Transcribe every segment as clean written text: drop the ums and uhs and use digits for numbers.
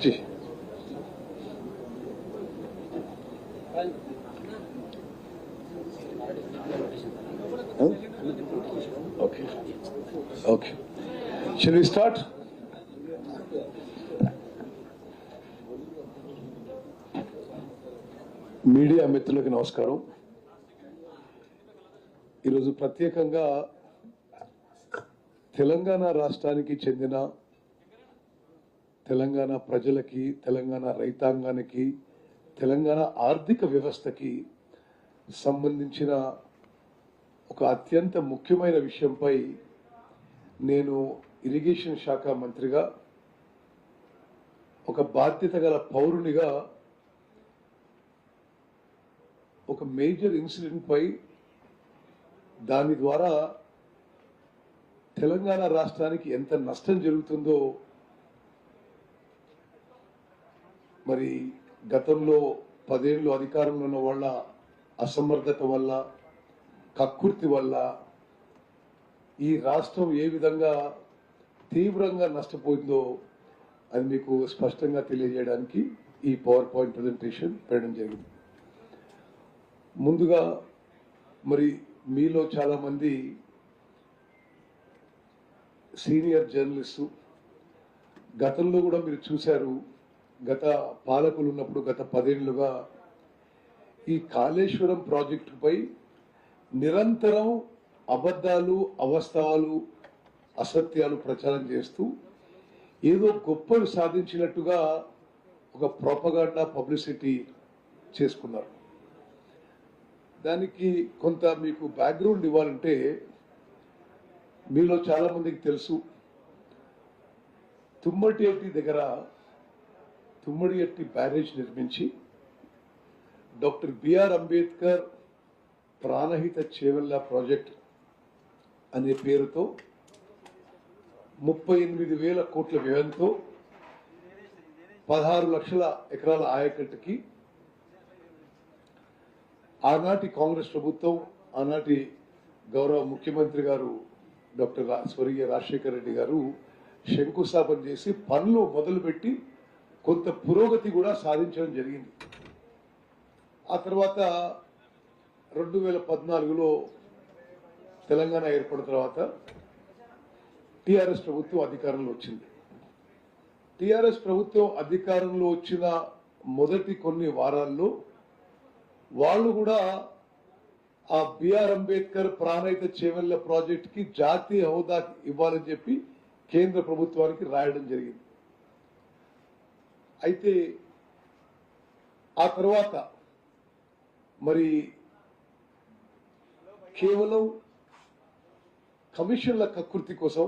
Ji okay okay shall we start media మిత్రులకు నమస్కారం ఈరోజు ప్రత్యేకంగా తెలంగాణ రాష్ట్రానికి చెందిన తెలంగాణ ప్రజలకి తెలంగాణ రైతాంగానికి తెలంగాణ ఆర్థిక వ్యవస్థకి సంబంధించిన ఒక అత్యంత ముఖ్యమైన విషయంపై నేను ఇరిగేషన్ శాఖ మంత్రిగా ఒక బాధ్యత గల పౌరునిగా ఒక మేజర్ ఇన్సిడెంట్ పై దాని ద్వారా తెలంగాణ రాష్ట్రానికి ఎంత నష్టం జరుగుతుందో మరి గతంలో 10 ఏళ్ళు అధికారంలో ఉన్న వాళ్ళ అసమర్థత వల్ల కక్కుర్తి వల్ల ఈ రాష్ట్రం ఏ విధంగా తీవ్రంగా నష్టపోయిందో అది మీకు స్పష్టంగా తెలియజేయడానికి ఈ పవర్ పాయింట్ ప్రజెంటేషన్ పెట్టడం జరిగింది. ముందుగా మరి మీలో చాలా మంది సీనియర్ జర్నలిస్టు గతంలో కూడా మీరు చూశారు, గత పాలకులు ఉన్నప్పుడు గత 10 ఏళ్లుగా ఈ కాళేశ్వరం ప్రాజెక్టుపై నిరంతరం అబద్ధాలు అవాస్తవాలు అసత్యాలు ప్రచారం చేస్తూ ఏదో గొప్పలు సాధించినట్టుగా ఒక ప్రొపగాండా పబ్లిసిటీ చేసుకున్నారు. దానికి కొంత మీకు బ్యాక్గ్రౌండ్ ఇవ్వాలంటే మీలో చాలా మందికి తెలుసు, తుమ్మటిఎట్టి దగ్గర తుమ్మడిఎట్టి బ్యారేజ్ నిర్మించి doctor B R Ambedkar Pranahita Chevella project అనే పేరుతో 38,000 కోట్ల వ్యయంతో 16 లక్షల ఎకరాల ఆయకట్టుకి ఆనాటి కాంగ్రెస్ ప్రభుత్వం, ఆనాటి గౌరవ ముఖ్యమంత్రి గారు డాక్టర్ స్వర్గీయ రాజశేఖర రెడ్డి గారు శంకుస్థాపన చేసి పనులు మొదలుపెట్టి కొంత పురోగతి కూడా సాధించడం జరిగింది. ఆ తర్వాత 2014లో తెలంగాణ ఏర్పడిన తర్వాత టిఆర్ఎస్ ప్రభుత్వం అధికారంలో వచ్చింది. టిఆర్ఎస్ ప్రభుత్వం అధికారంలో వచ్చిన మొదటి కొన్ని వారాల్లో వాళ్ళు కూడా ఆ బిఆర్ అంబేద్కర్ ప్రాణహిత చేవెళ్ళ ప్రాజెక్ట్ కి జాతీయ హోదా ఇవ్వాలని చెప్పి కేంద్ర ప్రభుత్వానికి రాయడం జరిగింది. అయితే ఆ తర్వాత మరి కేవలం కమిషన్ల కకృతి కోసం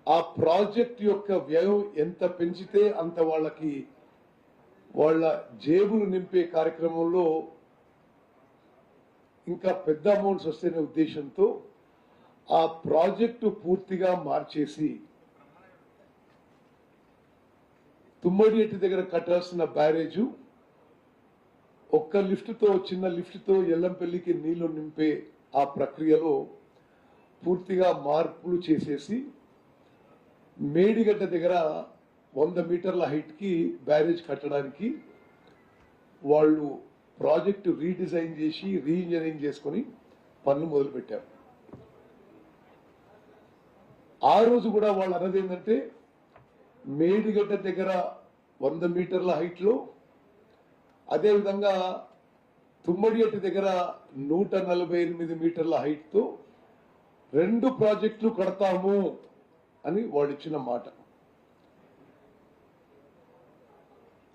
ఆ ప్రాజెక్ట్ యొక్క వ్యయం ఎంత పెంచితే అంత వాళ్ళ జేబులు నింపే కార్యక్రమంలో ఇంకా పెద్ద అమౌంట్స్ వస్తేనే ఉద్దేశంతో ఆ ప్రాజెక్టు పూర్తిగా మార్చేసి తుమ్మడిఎట్టి దగ్గర కట్టాల్సిన బ్యారేజు ఒక్క లిఫ్ట్తో చిన్న లిఫ్ట్తో ఎల్లంపల్లికి నీళ్లు నింపే ఆ ప్రక్రియలో పూర్తిగా మార్పులు చేసేసి మేడిగడ్డ దగ్గర 100 మీటర్ల హైట్కి బ్యారేజ్ కట్టడానికి వాళ్ళు ప్రాజెక్టు రీడిజైన్ చేసి రీఇంజనీరింగ్ చేసుకొని పనులు మొదలుపెట్టారు. ఆ రోజు కూడా వాళ్ళు అన్నది ఏంటంటే మేడిగడ్డ దగ్గర 100 మీటర్ల హైట్లో, అదేవిధంగా తుమ్మడిఎట్టి దగ్గర 148 మీటర్ల హైట్తో 2 ప్రాజెక్టులు కడతాము అని వాళ్ళు ఇచ్చిన మాట.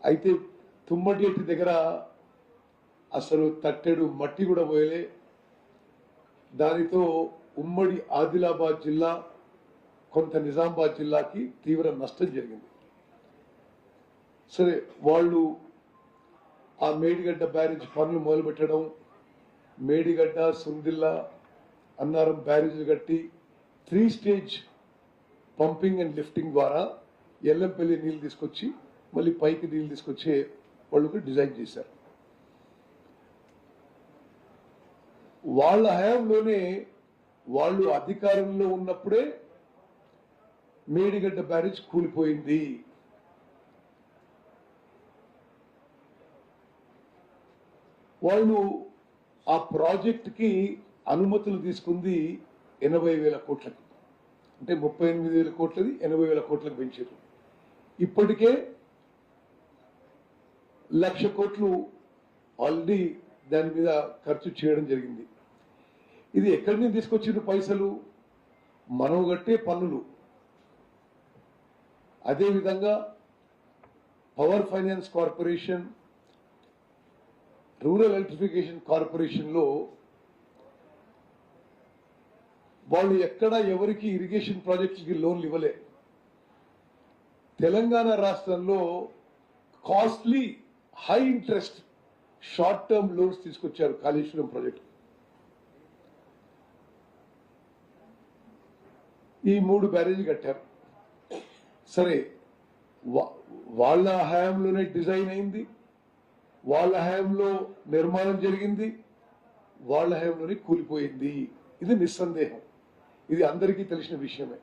అయితే తుమ్మడిఎట్టి దగ్గర అసలు తట్టెడు మట్టి కూడా పోయలే. దానితో ఉమ్మడి ఆదిలాబాద్ జిల్లా, కొంత నిజామాబాద్ జిల్లాకి తీవ్ర నష్టం జరిగింది. సరే, వాళ్ళు ఆ మేడిగడ్డ బ్యారేజ్ పనులు మొదలుపెట్టడం, మేడిగడ్డ, సుందిల్లా, అన్నారం బ్యారేజ్ కట్టి 3 స్టేజ్ పంపింగ్ అండ్ లిఫ్టింగ్ ద్వారా ఎల్లంపల్లి నీళ్ళు తీసుకొచ్చి మళ్ళీ పైకి నీళ్ళు తీసుకొచ్చే వాళ్ళు డిజైన్ చేశారు. వాళ్ళ హయాంలోనే, వాళ్ళు అధికారంలో ఉన్నప్పుడే మేడిగడ్డ బ్యారేజ్ కూలిపోయింది. వాళ్ళు ఆ ప్రాజెక్టుకి అనుమతులు తీసుకుంది 80,000 కోట్లకి, అంటే 38,000 కోట్లది 80,000 కోట్లకు పెంచారు. ఇప్పటికే 1,00,000 కోట్లు ఆల్రెడీ దాని మీద ఖర్చు చేయడం జరిగింది. ఇది ఎక్కడి నుంచి తీసుకొచ్చిన పైసలు? మనం కట్టే పన్నులు. అదేవిధంగా power finance corporation, rural electrification కార్పొరేషన్లో వాళ్ళు ఎక్కడ ఎవరికి ఇరిగేషన్ ప్రాజెక్ట్స్కి లోన్లు ఇవ్వలే. తెలంగాణ రాష్ట్రంలో costly high interest short term loans తీసుకొచ్చారు కాళేశ్వరం ప్రాజెక్టు. ఈ 3 బ్యారేజీ కట్టారు. సరే, వాళ్ళ హయాంలోనే డిజైన్ అయింది, వాళ్ళ హయాంలో నిర్మాణం జరిగింది, వాళ్ళ హయాంలోనే కూలిపోయింది. ఇది నిస్సందేహం, ఇది అందరికీ తెలిసిన విషయమే.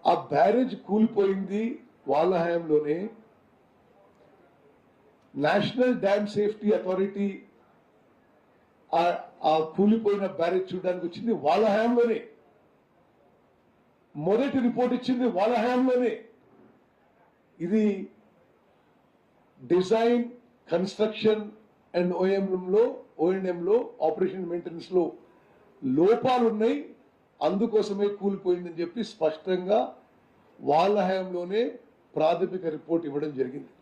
ఆ బ్యారేజ్ కూలిపోయింది వాళ్ళ హయాంలోనే. నేషనల్ డ్యామ్ సేఫ్టీ అథారిటీ ఆ కూలిపోయిన బ్యారేజ్ చూడడానికి వచ్చింది వాళ్ళ హయాంలోనే. మొదటి రిపోర్ట్ ఇచ్చింది వాళ్ళ హయాంలోనే. ఇది డిజైన్, కన్స్ట్రక్షన్ అండ్ ఓఎంఎంలో ఆపరేషన్ మెయింటెనెన్స్ లో లోపాలు ఉన్నాయి, అందుకోసమే కూలిపోయిందని చెప్పి స్పష్టంగా వాళ్ళ హయాంలోనే ప్రాథమిక రిపోర్ట్ ఇవ్వడం జరిగింది.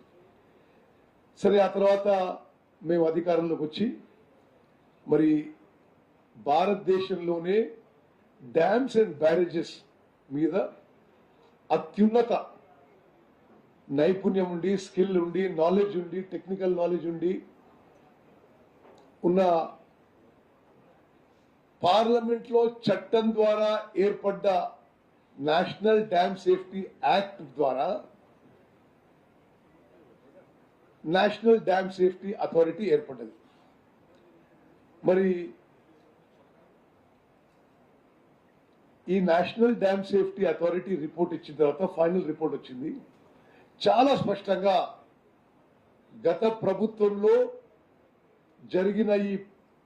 సరే, ఆ తర్వాత మేము అధికారంలోకి వచ్చి మరి భారతదేశంలోనే డ్యామ్స్ అండ్ బ్యారేజెస్ మీద అత్యున్నత నైపుణ్యం ఉండి, స్కిల్ ఉండి, నాలెడ్జ్ ఉండి, టెక్నికల్ నాలెడ్జ్ ఉండి ఉన్న పార్లమెంట్లో చట్టం ద్వారా ఏర్పడ్డ నేషనల్ డ్యామ్ సేఫ్టీ యాక్ట్ ద్వారా నేషనల్ డ్యామ్ సేఫ్టీ అథారిటీ ఏర్పడ్డది. మరి ఈ national dam safety authority report ఇచ్చిన తర్వాత ఫైనల్ రిపోర్ట్ వచ్చింది. చాలా స్పష్టంగా గత ప్రభుత్వంలో జరిగిన ఈ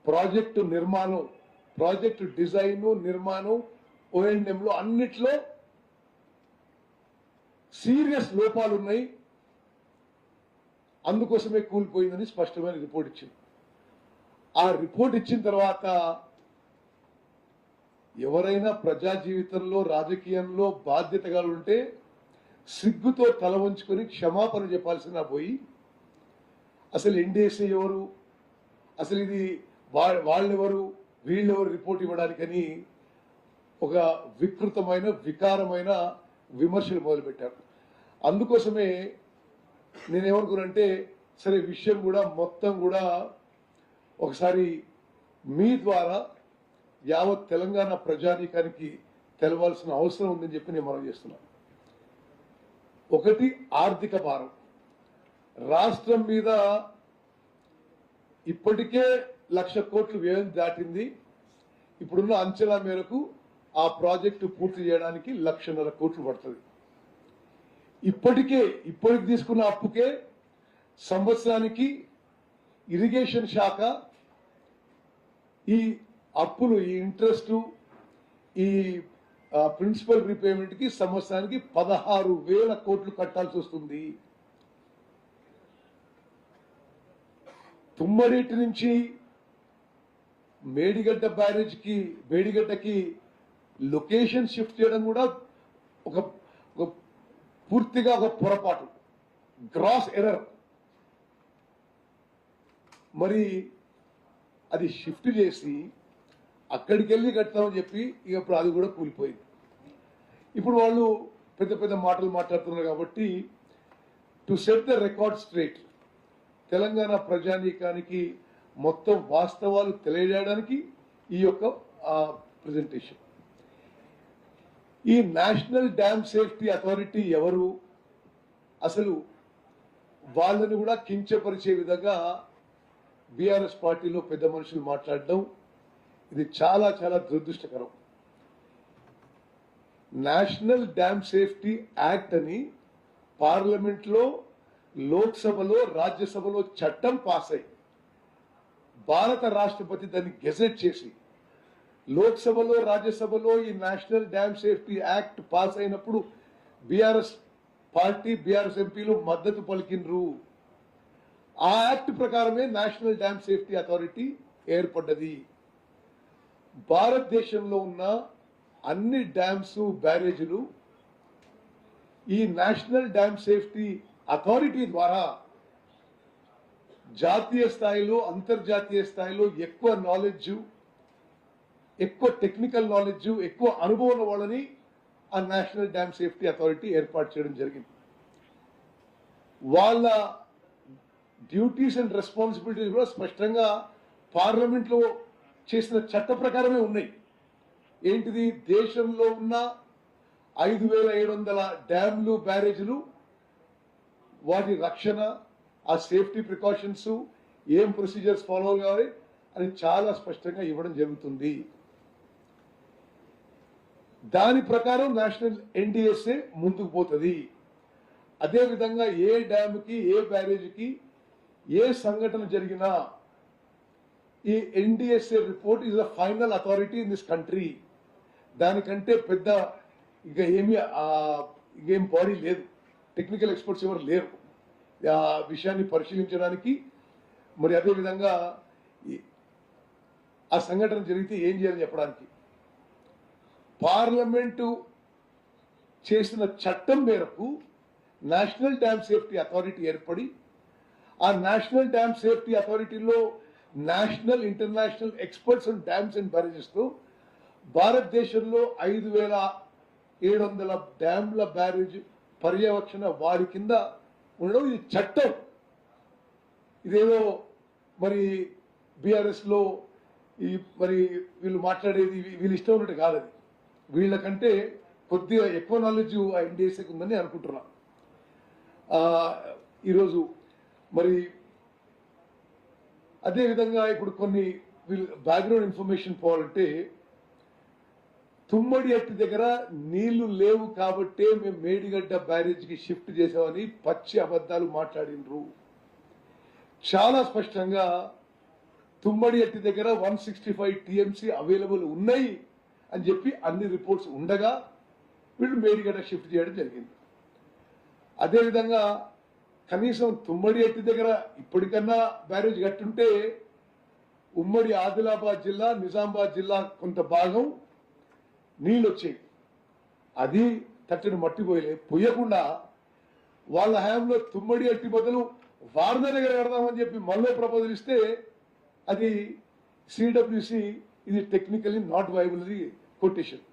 ప్రాజెక్టు నిర్మాణం, ప్రాజెక్టు డిజైన్, నిర్మాణం, ఓఎండ్ఎంలో అన్నిట్లో సీరియస్ లోపాలు ఉన్నాయి, అందుకోసమే కూలిపోయిందని స్పష్టమైన రిపోర్ట్ ఇచ్చింది. ఆ రిపోర్ట్ ఇచ్చిన తర్వాత ఎవరైనా ప్రజా జీవితంలో, రాజకీయంలో బాధ్యతగా ఉంటే సిగ్గుతో తల వంచుకొని క్షమాపణ చెప్పాల్సిన పోయి అసలు ఎన్డీఎస్ఏ ఎవరు, అసలు ఇది వాళ్ళెవరు వీళ్ళెవరు రిపోర్ట్ ఇవ్వడానికని ఒక వికృతమైన వికారమైన విమర్శలు మొదలుపెట్టారు. అందుకోసమే నేనేమనుకున్నానంటే సరే విషయం కూడా మొత్తం కూడా ఒకసారి మీ ద్వారా యావత్ తెలంగాణ ప్రజానీకానికి తెలవాల్సిన అవసరం ఉందని చెప్పి నేను మనం చేస్తున్నాను. ఒకటి, ఆర్థిక భారం రాష్ట్రం మీద ఇప్పటికే 1,00,000 కోట్లు వ్యయం దాటింది. ఇప్పుడున్న అంచనా మేరకు ఆ ప్రాజెక్టు పూర్తి చేయడానికి 1,50,000 కోట్లు పడుతుంది. ఇప్పటికి తీసుకున్న అప్పుకే సంవత్సరానికి ఇరిగేషన్ శాఖ ఈ అప్పులు, ఈ ఇంట్రెస్ట్, ఈ ప్రిన్సిపల్ రీపేమెంట్ కి సంవత్సరానికి 16,000 కోట్లు కట్టాల్సి వస్తుంది. తుమ్మరేటి నుంచి మేడిగడ్డకి లొకేషన్ షిఫ్ట్ చేయడం కూడా ఒక పూర్తిగా ఒక పొరపాటు, గ్రాస్ ఎర్రర్. మరి అది షిఫ్ట్ చేసి అక్కడికి వెళ్ళి కడతామని చెప్పి ఇక ఇప్పుడు అది కూడా కూలిపోయింది. ఇప్పుడు వాళ్ళు పెద్ద పెద్ద మాటలు మాట్లాడుతున్నారు కాబట్టి to set the record straight, Telangana ప్రజానీకానికి మొత్తం వాస్తవాలు తెలియజేయడానికి ఈ యొక్క ప్రెజెంటేషన్. ఈ నేషనల్ డ్యామ్ సేఫ్టీ అథారిటీ ఎవరు, అసలు వాళ్ళని కూడా కించపరిచే విధంగా బీఆర్ఎస్ పార్టీలో పెద్ద మనుషులు మాట్లాడడం ఇది చాలా చాలా దురదృష్టకరం. నేషనల్ డ్యామ్ సేఫ్టీ యాక్ట్ అని పార్లమెంట్లో, లోక్సభలో, రాజ్యసభలో చట్టం పాస్ అయ్యి భారత రాష్ట్రపతి దాన్ని గెజెట్ చేసి లోక్సభలో, రాజ్యసభలో ఈ national dam safety act pass అయినప్పుడు బీఆర్ఎస్ పార్టీ, బీఆర్ఎస్ ఎంపీలు మద్దతు పలికినరు. ఆ యాక్ట్ ప్రకారమే నేషనల్ డ్యామ్ సేఫ్టీ అథారిటీ ఏర్పడ్డది. భారతదేశంలో ఉన్న అన్ని డ్యామ్స్, బ్యారేజీలు ఈ నేషనల్ డ్యామ్ సేఫ్టీ అథారిటీ ద్వారా జాతీయ స్థాయిలో, అంతర్జాతీయ స్థాయిలో ఎక్కువ నాలెడ్జ్, ఎక్కువ టెక్నికల్ నాలెడ్జ్, ఎక్కువ అనుభవం వాళ్ళని ఆ నేషనల్ డ్యామ్ సేఫ్టీ అథారిటీ ఏర్పాటు చేయడం జరిగింది. వాళ్ళ డ్యూటీస్ అండ్ రెస్పాన్సిబిలిటీస్ కూడా స్పష్టంగా పార్లమెంట్లో చేసిన చట్ట ప్రకారమే ఉన్నాయి. ఏంటిది, దేశంలో ఉన్న 5,700 డ్యామ్లు, బ్యారేజీలు, వాటి రక్షణ, ఆ సేఫ్టీ ప్రికాషన్స్, ఏం ప్రొసీజర్స్ ఫాలో కావాలి అని చాలా స్పష్టంగా ఇవ్వడం జరుగుతుంది. దాని ప్రకారం నేషనల్ ఎన్డీఎస్ఏ ముందుకు పోతుంది. అదేవిధంగా ఏ డ్యామ్కి, ఏ బ్యారేజీకి ఏ సంఘటన జరిగినా ఈ NDSA report is the final authority in this country. దానికంటే పెద్ద ఇక ఏం బాడీ లేదు, టెక్నికల్ ఎక్స్పర్ట్స్ ఎవరు లేరు ఆ విషయాన్ని పరిశీలించడానికి. మరి అదేవిధంగా ఆ సంఘటన జరిగితే ఏం చేయాలని చెప్పడానికి పార్లమెంటు చేసిన చట్టం మేరకు నేషనల్ డ్యామ్ సేఫ్టీ అథారిటీ ఏర్పడి, ఆ నేషనల్ డ్యామ్ సేఫ్టీ అథారిటీలో national, international experts on dams and barrages తో భారతదేశంలో 5,700 డ్యామ్ల బ్యారేజ్ పర్యవేక్షణ వారి కింద ఉండడం ఇది చట్టం. ఇదేదో మరి బీఆర్ఎస్ లో మరి వీళ్ళు మాట్లాడేది వీళ్ళు ఇష్టం ఉన్నట్టు కాదు. అది వీళ్ళకంటే కొద్దిగా ఎక్కువ నాలెడ్జ్ ఆ ఎన్డీఎస్ఏకి ఉందని అనుకుంటున్నా. ఈరోజు మరి అదేవిధంగా ఇప్పుడు కొన్ని బ్యాక్గ్రౌండ్ ఇన్ఫర్మేషన్ పోవాలంటే, తుమ్మడి ఎట్టి దగ్గర నీళ్లు లేవు కాబట్టే మేము మేడిగడ్డ బ్యారేజ్కి షిఫ్ట్ చేసామని పచ్చి అబద్ధాలు మాట్లాడినరు. చాలా స్పష్టంగా తుమ్మడి ఎట్టి దగ్గర 165 టీఎంసీ అవైలబుల్ ఉన్నాయి అని చెప్పి అన్ని రిపోర్ట్స్ ఉండగా వీళ్ళు మేడిగడ్డ షిఫ్ట్ చేయడం జరిగింది. అదేవిధంగా కనీసం తుమ్మడి ఎట్టి దగ్గర ఇప్పటికన్నా బ్యారేజ్ కట్టుంటే ఉమ్మడి ఆదిలాబాద్ జిల్లా, నిజామాబాద్ జిల్లా కొంత భాగం నీళ్ళు వచ్చాయి. అది తట్టని మట్టి పోయకుండా వాళ్ళ హయాంలో తుమ్మడి ఎట్టి బదులు వారధ దగ్గర కడదామని చెప్పి మళ్ళీ ప్రపోజల్ ఇస్తే అది సిడబ్ల్యూసి ఇది టెక్నికలీ నాట్ వైబుల్ కొటేషన్.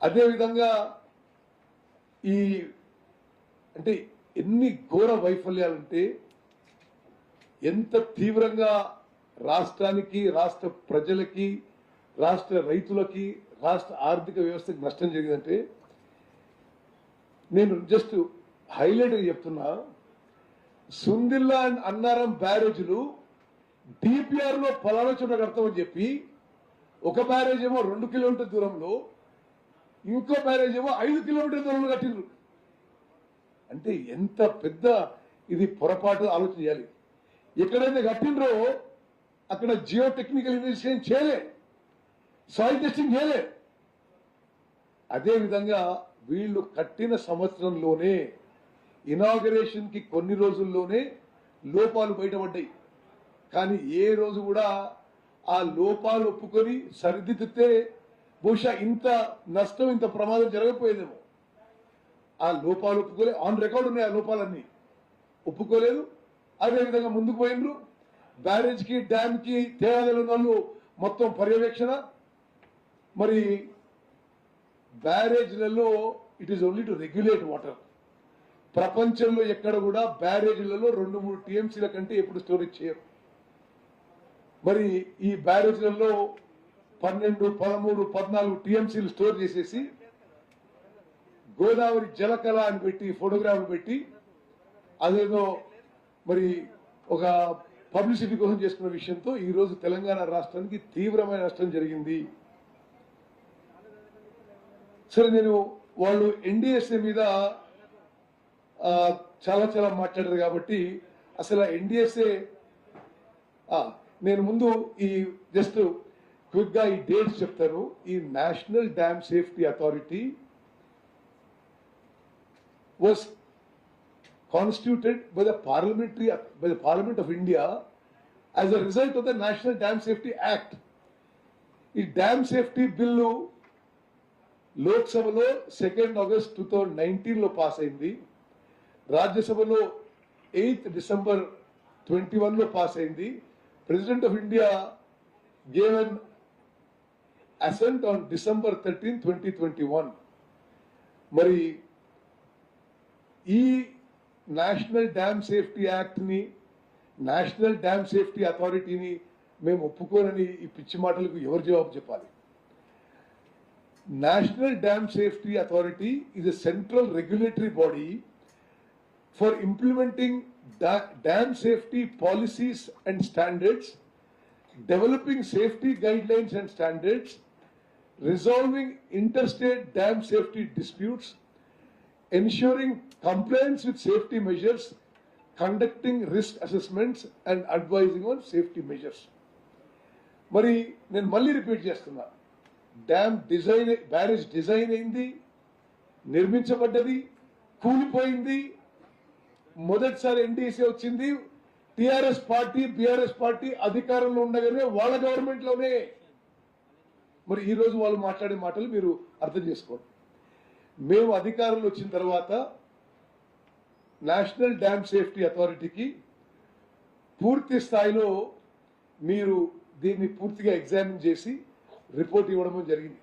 అదేవిధంగా ఈ అంటే ఎన్ని ఘోర వైఫల్యాలంటే ఎంత తీవ్రంగా రాష్ట్రానికి, రాష్ట్ర ప్రజలకి, రాష్ట్ర రైతులకి, రాష్ట్ర ఆర్థిక వ్యవస్థకి నష్టం జరిగిందంటే నేను జస్ట్ హైలైట్ చెప్తున్నా. సుందిల్లా అండ్ అన్నారం బ్యారేజ్లు డిపిఆర్ లో పలానా చోట కడతామని చెప్పి ఒక బ్యారేజ్ ఏమో 2 కిలోమీటర్ల దూరంలో, ఇంకో బ్యారేజ్ ఏమో 5 కిలోమీటర్ల దూరంలో కట్టిండ్రు. అంటే ఎంత పెద్ద ఇది పొరపాటు ఆలోచన చేయాలి. ఎక్కడైతే కట్టిండ్రో అక్కడ జియో టెక్నికల్ ఇన్వెస్టిగేషన్ చేయలే, సాయిల్ టెస్టింగ్ చేయలే. అదేవిధంగా వీళ్ళు కట్టిన సంవత్సరంలోనే ఇనాగరేషన్ కి కొన్ని రోజుల్లోనే లోపాలు బయటపడ్డాయి. కానీ ఏ రోజు కూడా ఆ లోపాలు ఒప్పుకొని సరిదిద్దితే బహుశా ఇంత నష్టం, ఇంత ప్రమాదం జరగకపోయేదేమో. ఆ లోపాలు ఒప్పుకోలేదు, ఆన్ రికార్డు ఉన్నాయి. ఆ లోపాలన్నీ ఒప్పుకోలేదు. అదేవిధంగా ముందుకు పోయినరు. బ్యారేజ్ కి, డ్యామ్ కి తేడాలు ఉన్న వాళ్ళు మొత్తం పర్యవేక్షణ. మరి బ్యారేజ్లలో it is only to regulate water. ప్రపంచంలో ఎక్కడ కూడా బ్యారేజ్లలో 2-3 టీఎంసీల కంటే ఎప్పుడు స్టోరేజ్ చేయరు. మరి ఈ బ్యారేజ్లలో 12, 13, 14 టీఎంసీలు స్టోర్ చేసేసి గోదావరి జలకళ అని పెట్టి ఫోటోగ్రాఫ్లు పెట్టి అదేదో మరి ఒక పబ్లిసిటీ కోసం చేసుకున్న విషయంతో ఈ రోజు తెలంగాణ రాష్ట్రానికి తీవ్రమైన నష్టం జరిగింది. సరే, నేను వాళ్ళు ఎన్డీఎస్ఏ మీద చాలా చాలా మాట్లాడారు కాబట్టి అసలు ఎన్డీఎస్ఏ నేను ముందు ఈ జస్ట్ క్విక్ గా ఈ డేట్స్ చెప్తాను. ఈ national dam safety authority was constituted by the Parliament of India as a result of the National Dam Safety Act. ఈ డ్యామ్ సేఫ్టీ బిల్లు లోక్సభలో 2 ఆగస్ట్ 2019 లో పాస్ అయింది. రాజ్యసభలో 8 డిసెంబర్ 21 లో పాస్ అయింది. President of India gave an assent on December 13, 2021. మరి ఈ national dam safety act ని, నేషనల్ డ్యామ్ సేఫ్టీ అథారిటీని మేము ఒప్పుకోనని ఈ పిచ్చి మాటలకు ఎవరు జవాబు చెప్పాలి? National dam safety authority is a central regulatory body for implementing dam safety policies and standards, developing safety guidelines and standards, resolving interstate dam safety disputes, ensuring compliance with safety measures, conducting risk assessments and advising on safety measures. మరి నేను మళ్ళీ repeat చేస్తున్నా, dam design, barrage design అయింది, నిర్మించబడ్డది, కూలిపోయింది. మొదటిసారి NDC వచ్చింది. TRS party, BRS party అధికారంలో ఉండగానే వాళ్ళ గవర్నమెంట్ లోనే. మరి ఈ రోజు వాళ్ళు మాట్లాడే మాటలు మీరు అర్థం చేసుకోండి. మేము అధికారంలో వచ్చిన తర్వాత నేషనల్ డ్యామ్ సేఫ్టీ అథారిటీకి పూర్తి స్థాయిలో మీరు దీన్ని పూర్తిగా ఎగ్జామిన్ చేసి రిపోర్ట్ ఇవ్వడం జరిగింది.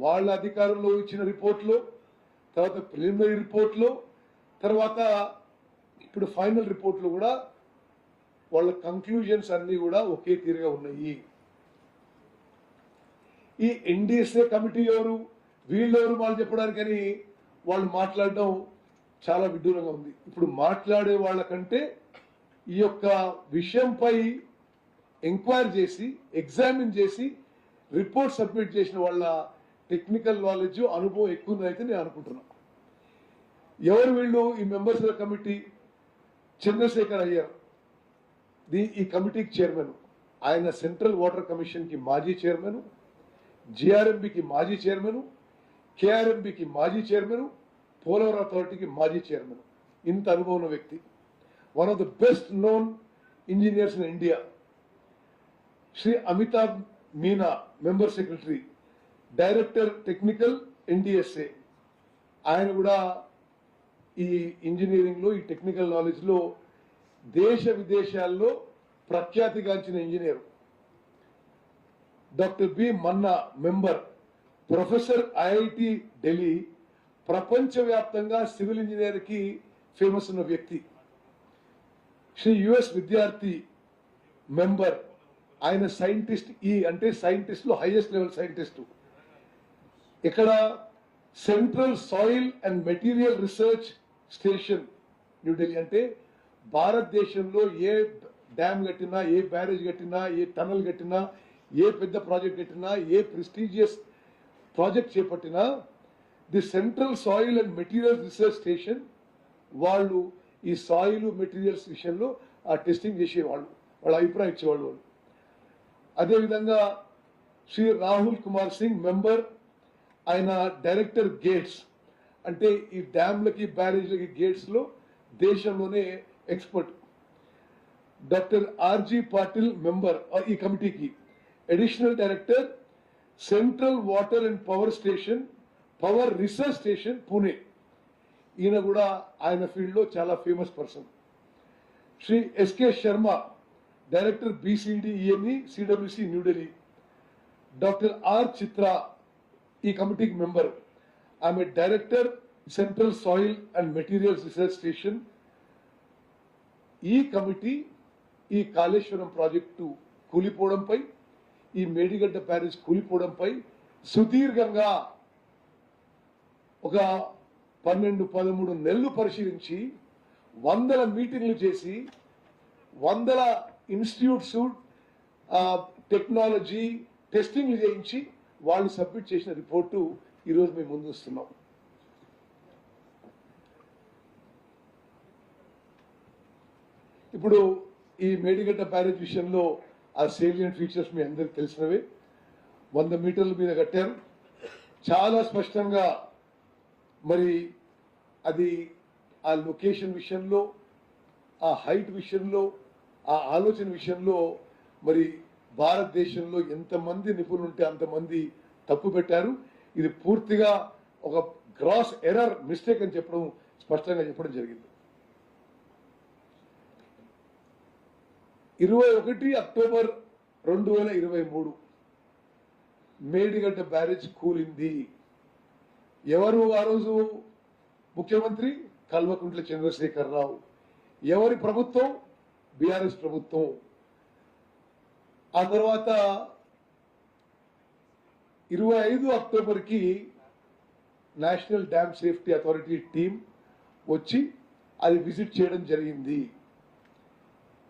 వాళ్ళ అధికారంలో ఇచ్చిన రిపోర్ట్లో, తర్వాత ప్రిలిమినరీ రిపోర్ట్లో, తర్వాత ఇప్పుడు ఫైనల్ రిపోర్ట్లో కూడా వాళ్ళ కంక్లూజన్స్ అన్ని కూడా ఒకే తీరుగా ఉన్నాయి. ఈ ఎన్డీఎస్ఏ కమిటీ ఎవరు, వీళ్ళెవరు వాళ్ళు చెప్పడానికని వాళ్ళు మాట్లాడడం చాలా విడ్డూరంగా ఉంది. ఇప్పుడు మాట్లాడే వాళ్ళకంటే ఈ యొక్క విషయంపై ఎంక్వైరీ చేసి, ఎగ్జామిన్ చేసి రిపోర్ట్ సబ్మిట్ చేసిన వాళ్ళ టెక్నికల్ నాలెడ్జ్, అనుభవం ఎక్కువ ఉందైతే నేను అనుకుంటున్నాను. ఎవరు వీళ్ళు? ఈ members of the committee Chandrashekhar Iyer ఈ కమిటీకి చైర్మన్. ఆయన సెంట్రల్ వాటర్ కమిషన్ కి మాజీ చైర్మన్, జిఆర్ఎంబికి మాజీ చైర్మన్, కేఆర్ఎంబికి మాజీ చైర్మన్, పోలవరం అథారిటీకి మాజీ చైర్మన్. ఇంత అనుభవం ఉన్న వ్యక్తి, one of the best known engineers in India. Shri Amitabh Meena, member secretary, director technical NDSA. ఆయన కూడా ఈ ఇంజనీరింగ్లో, ఈ టెక్నికల్ నాలెడ్జ్లో దేశ విదేశాల్లో ప్రఖ్యాతిగాంచిన engineer. Doctor B Manna, member, professor, IIT Delhi, ప్రపంచవ్యాప్తంగా సివిల్ ఇంజనీర్ కి ఫేమస్ ఉన్న వ్యక్తి. శ్రీ యుఎస్ విద్యార్థి, మెంబర్, ఆయన సైంటిస్ట్, అంటే సైంటిస్ట్ లో హైయెస్ట్ లెవెల్ సైంటిస్ట్. ఇక్కడ central soil and material research station New Delhi, అంటే భారతదేశంలో ఏ డ్యామ్ కట్టినా, ఏ బ్యారేజ్ కట్టినా, ఏ టనల్ కట్టినా, ఏ పెద్ద ప్రాజెక్ట్ కట్టినా, ఏ ప్రెస్టీజియస్ ప్రాజెక్ట్ చేపట్టినా the central soil and material research station వాళ్ళు ఈ సాయిల్ మెటీరియల్స్ విషయంలో ఆ టెస్టింగ్ చేసేవాళ్ళు, వాళ్ళ అభిప్రాయం ఇచ్చేవాళ్ళు. అదేవిధంగా శ్రీ రాహుల్ కుమార్ సింగ్, మెంబర్, ఆయన డైరెక్టర్ గేట్స్, అంటే ఈ డ్యామ్లకి బ్యారేజ్లకి గేట్స్లో దేశంలోనే expert. Doctor R G Patil, member ఈ కమిటీకి, additional director, central water and power station, power research station, Pune. ఈయన కూడా ఆయన ఫీల్డ్లో చాలా famous person. Shri S K Sharma, director BCDE CWC New Delhi. Doctor R Chitra ఈ కమిటీకి మెంబర్, ఆమె director, central soil and materials research station. ఈ కమిటీ ఈ కాళేశ్వరం ప్రాజెక్టు కూలిపోవడంపై, ఈ మేడిగడ్డ బ్యారేజ్ కూలిపోవడంపై సుదీర్ఘంగా ఒక 12-13 నెలలు పరిశీలించి, వందల మీటింగ్లు చేసి, వందల ఇన్స్టిట్యూట్స్ టెక్నాలజీ టెస్టింగ్లు చేయించి వాళ్ళు సబ్మిట్ చేసిన రిపోర్టు ఈరోజు మేము ముందు వస్తున్నాం. ఇప్పుడు ఈ మేడిగడ్డ బ్యారేజ్ విషయంలో ఆ సేలియంట్ ఫీచర్స్ మీ అందరికి తెలిసినవే. 100 మీటర్ల మీద కట్టారు. చాలా స్పష్టంగా మరి అది ఆ లొకేషన్ విషయంలో, ఆ హైట్ విషయంలో, ఆ ఆలోచన విషయంలో మరి భారతదేశంలో ఎంతమంది నిపుణులు ఉంటే అంతమంది తప్పు పెట్టారు. ఇది పూర్తిగా ఒక గ్రాస్ ఎర్రర్, మిస్టేక్ అని చెప్పడం, స్పష్టంగా చెప్పడం జరిగింది. 21 అక్టోబర్ 2023 మేడిగడ్డ బ్యారేజ్ కూలింది. ఎవరు ఆ రోజు ముఖ్యమంత్రి? కల్వకుంట్ల చంద్రశేఖరరావు. ఎవరి ప్రభుత్వం? బీఆర్ఎస్ ప్రభుత్వం. ఆ తర్వాత 25 అక్టోబర్కి national dam safety authority team వచ్చి అది విజిట్ చేయడం జరిగింది.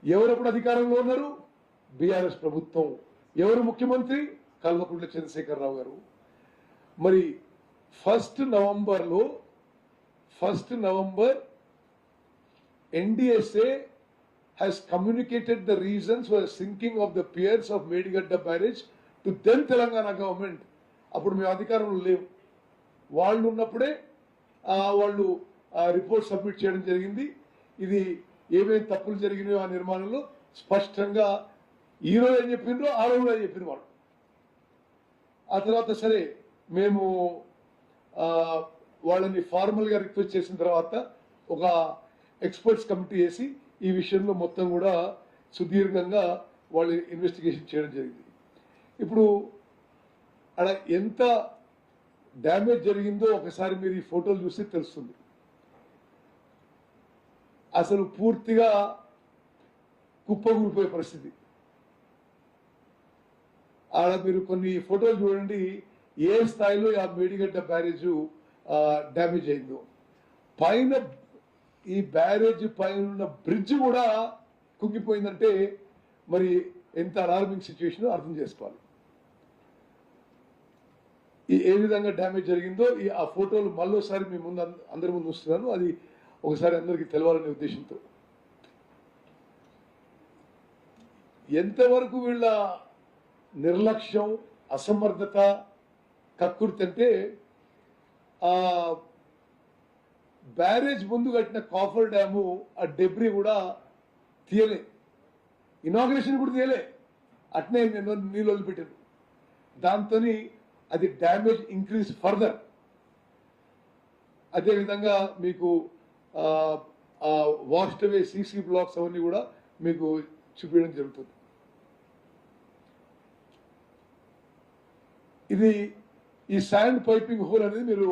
ఎవరప్పుడు అధికారంలో ఉన్నారు? బీఆర్ఎస్ ప్రభుత్వం. ఎవరు ముఖ్యమంత్రి? కల్వకుంట్ల చంద్రశేఖరరావు గారు. మరి 1 November NDSA has communicated the reasons for the sinking of the piers of Medigadda barrage to then Telangana government. అప్పుడు మేము అధికారంలో లేవు. వాళ్ళు ఉన్నప్పుడే వాళ్ళు రిపోర్ట్ సబ్మిట్ చేయడం జరిగింది. ఇది ఏమేమి తప్పులు జరిగినాయో ఆ నిర్మాణంలో స్పష్టంగా ఈ రోజు ఏం చెప్పిండ్రో ఆ రోజు కూడా చెప్పింది వాళ్ళు. ఆ తర్వాత సరే మేము వాళ్ళని ఫార్మల్గా రిక్వెస్ట్ చేసిన తర్వాత ఒక ఎక్స్పర్ట్స్ కమిటీ వేసి ఈ విషయంలో మొత్తం కూడా సుదీర్ఘంగా వాళ్ళు ఇన్వెస్టిగేషన్ చేయడం జరిగింది. ఇప్పుడు అక్కడ ఎంత డ్యామేజ్ జరిగిందో ఒకసారి మీరు ఈ ఫోటోలు చూస్తే తెలుస్తుంది. అసలు పూర్తిగా కుప్పగూలిపోయే పరిస్థితి. ఆడ మీరు కొన్ని ఫోటోలు చూడండి, ఏ స్థాయిలో ఆ మేడిగడ్డ బ్యారేజ్ డ్యామేజ్ అయిందో. పైన ఈ బ్యారేజ్ పైన ఉన్న బ్రిడ్జ్ కూడా కుంగిపోయిందంటే మరి ఎంత అలార్మింగ్ సిచ్యువేషన్ అర్థం చేసుకోవాలి. ఏ విధంగా డ్యామేజ్ జరిగిందో ఆ ఫోటోలు మళ్ళోసారి మీ ముందు అందరి ముందు వస్తున్నాను. అది ఒకసారి అందరికీ తెలవాలనే ఉద్దేశంతో. ఎంతవరకు వీళ్ళ నిర్లక్ష్యం, అసమర్థత, కక్కుర్తి అంటే ఆ బ్యారేజ్ ముందు కట్టిన కాఫర్ డ్యాము ఆ డెబ్రీ కూడా తీయలే, ఇనాగ్రేషన్ కూడా తీయలే, అట్నే నీళ్ళు వదిలిపెట్టారు. దాంతో అది డ్యామేజ్ ఇంక్రీజ్ ఫర్దర్. అదేవిధంగా మీకు వాష్డ్ అవే సీసీ బ్లాక్స్ అవన్నీ కూడా మీకు చూపించడం జరుగుతుంది. ఇది ఈ శాండ్ పైపింగ్ హోల్ అనేది మీరు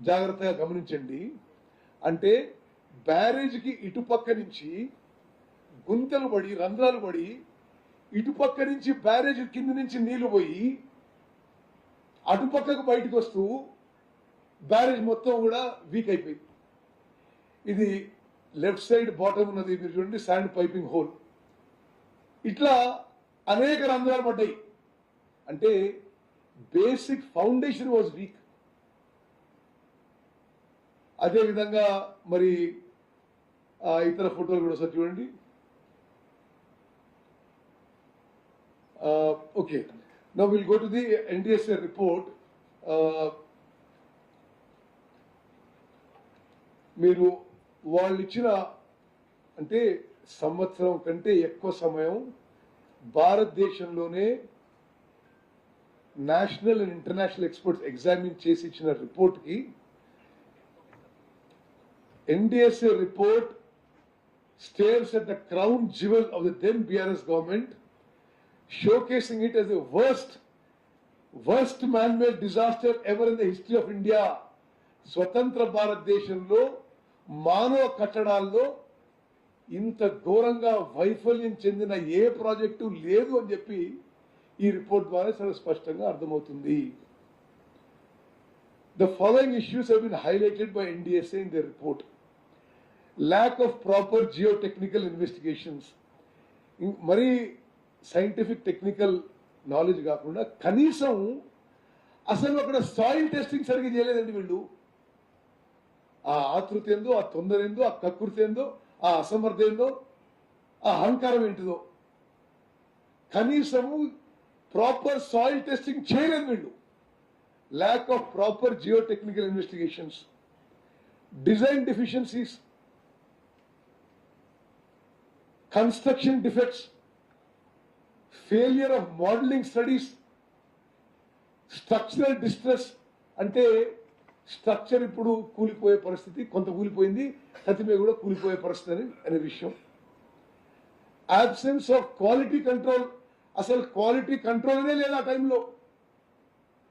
జాగ్రత్తగా గమనించండి. అంటే బ్యారేజ్కి ఇటుపక్క నుంచి గుంతలు పడి రంధ్రాలు పడి ఇటుపక్క నుంచి బ్యారేజ్ కింద నుంచి నీళ్లు పోయి అటుపక్కకు బయటకు వస్తూ బ్యారేజ్ మొత్తం కూడా వీక్ అయిపోయింది. ఇది లెఫ్ట్ సైడ్ బాటమ్ ఉన్నది మీరు చూడండి, శాండ్ పైపింగ్ హోల్. ఇట్లా అనేక రంధ్రాలు పడ్డాయి. అంటే బేసిక్ ఫౌండేషన్ వాజ్ వీక్. అదేవిధంగా మరి ఇతర ఫోటోలు కూడా ఒకసారి చూడండి. Okay, now will go to the NDSA report. మీరు వాళ్ళు ఇచ్చిన అంటే సంవత్సరం కంటే ఎక్కువ సమయం భారతదేశంలోనే national and international experts examine చేసి ఇచ్చిన రిపోర్ట్కి NDSA report stares at the crown jewel of the then BRS government, showcasing it as the worst man-made disaster ever in the history of India. స్వతంత్ర భారతదేశంలో మానవ కట్టడాల్లో ఇంత ఘోరంగా వైఫల్యం చెందిన ఏ ప్రాజెక్టు లేదు అని చెప్పి ఈ రిపోర్ట్ ద్వారా చాలా స్పష్టంగా అర్థమవుతుంది. The following issues have been highlighted by NDSA in their report. Lack of proper geotechnical investigations. మరి సైంటిఫిక్ టెక్నికల్ నాలెడ్జ్ కాకుండా కనీసం అసలు అక్కడ సాయిల్ టెస్టింగ్ సరిగ్గా చేయలేదండి వీళ్ళు. ఆ ఆతృత ఏందో, ఆ తొందర ఏందో, ఆ కకృతి ఏందో, ఆ అసమర్థ ఏందో, ఆ అహంకారం ఏంటిదో, కనీసము ప్రాపర్ సాయిల్ టెస్టింగ్ చేయలేదు వీళ్ళు. Lack of proper geotechnical investigations, design deficiencies, construction defects, failure of modeling studies, structural distress. అంటే స్ట్రక్చర్ ఇప్పుడు కూలిపోయే పరిస్థితి, కొంత కూలిపోయింది, కతిమే కూడా కూలిపోయే పరిస్థితి అనే విషయం. absence of quality control. అసలు క్వాలిటీ కంట్రోల్నే లేదు ఆ టైంలో.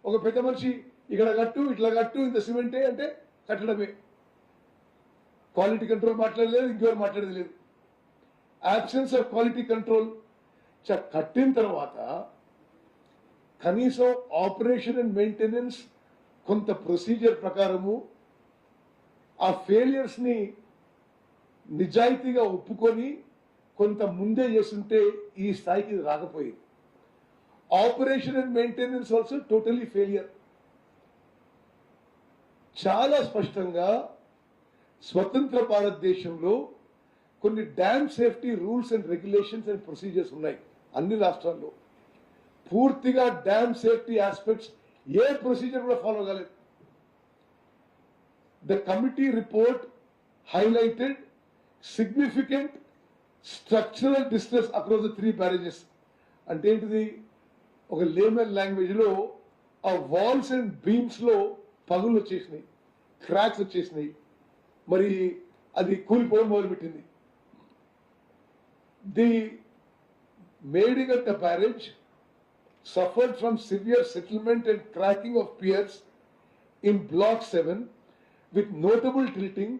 ఒక పెద్ద మనిషి ఇక్కడ కట్టు, ఇట్లా కట్టు, ఇంత సిమెంటే అంటే కట్టడమే. క్వాలిటీ కంట్రోల్ మాట్లాడలేదు, ఇంకెవరు మాట్లాడేది లేదు. absence of quality control. కట్టిన తర్వాత కనీసం ఆపరేషన్ అండ్ మెయింటెనెన్స్ కొంత ప్రొసీజర్ ప్రకారము ఆ ఫెయిలియర్స్ని నిజాయితీగా ఒప్పుకొని కొంత ముందే చేస్తుంటే ఈ స్థాయికి రాకపోయింది. Operation and maintenance also totally failure. చాలా స్పష్టంగా స్వతంత్ర భారతదేశంలో కొన్ని dam safety rules and regulations and procedures ఉన్నాయి అన్ని రాష్ట్రాల్లో. పూర్తిగా డ్యామ్ సేఫ్టీ ఆస్పెక్ట్స్ ఏ ప్రొసీజర్ కూడా ఫాలో కాలేదు. The committee report highlighted significant structural distress across the 3 barrages. అంటే ఏంటిది, ఒక లేమన్ లాంగ్వేజ్ లో ఆ వాల్స్ అండ్ బీమ్స్ లో పగులు వచ్చేసినాయి, క్రాక్స్ వచ్చేసినాయి, మరి అది కూలిపోవడం మొదలుపెట్టింది. The Medigadda barrage suffered from severe settlement and cracking of piers in Block 7 with notable tilting,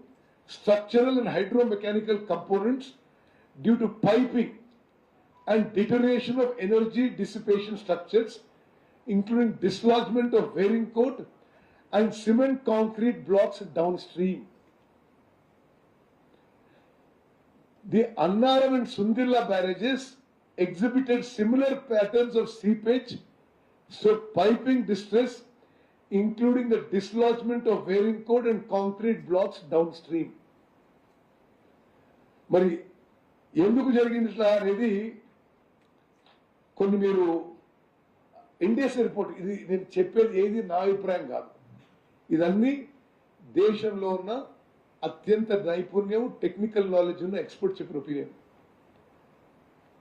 structural and hydromechanical components due to piping and deterioration of energy dissipation structures, including dislodgement of wearing coat and cement concrete blocks downstream. The Annaram and Sundilla barrages exhibited similar patterns of seepage, so piping distress, including the dislodgement of wearing cord and concrete blocks downstream. మరి ఎందుకు జరిగింది ఇట్లా అనేది కొన్ని మీరు NDSA report, ఇది నేను చెప్పేది ఏది నా అభిప్రాయం కాదు, ఇదన్నీ దేశంలో ఉన్న అత్యంత నైపుణ్యం టెక్నికల్ నాలెడ్జ్ ఉన్న ఎక్స్పర్ట్ చెప్పిన ఒపీనియన్.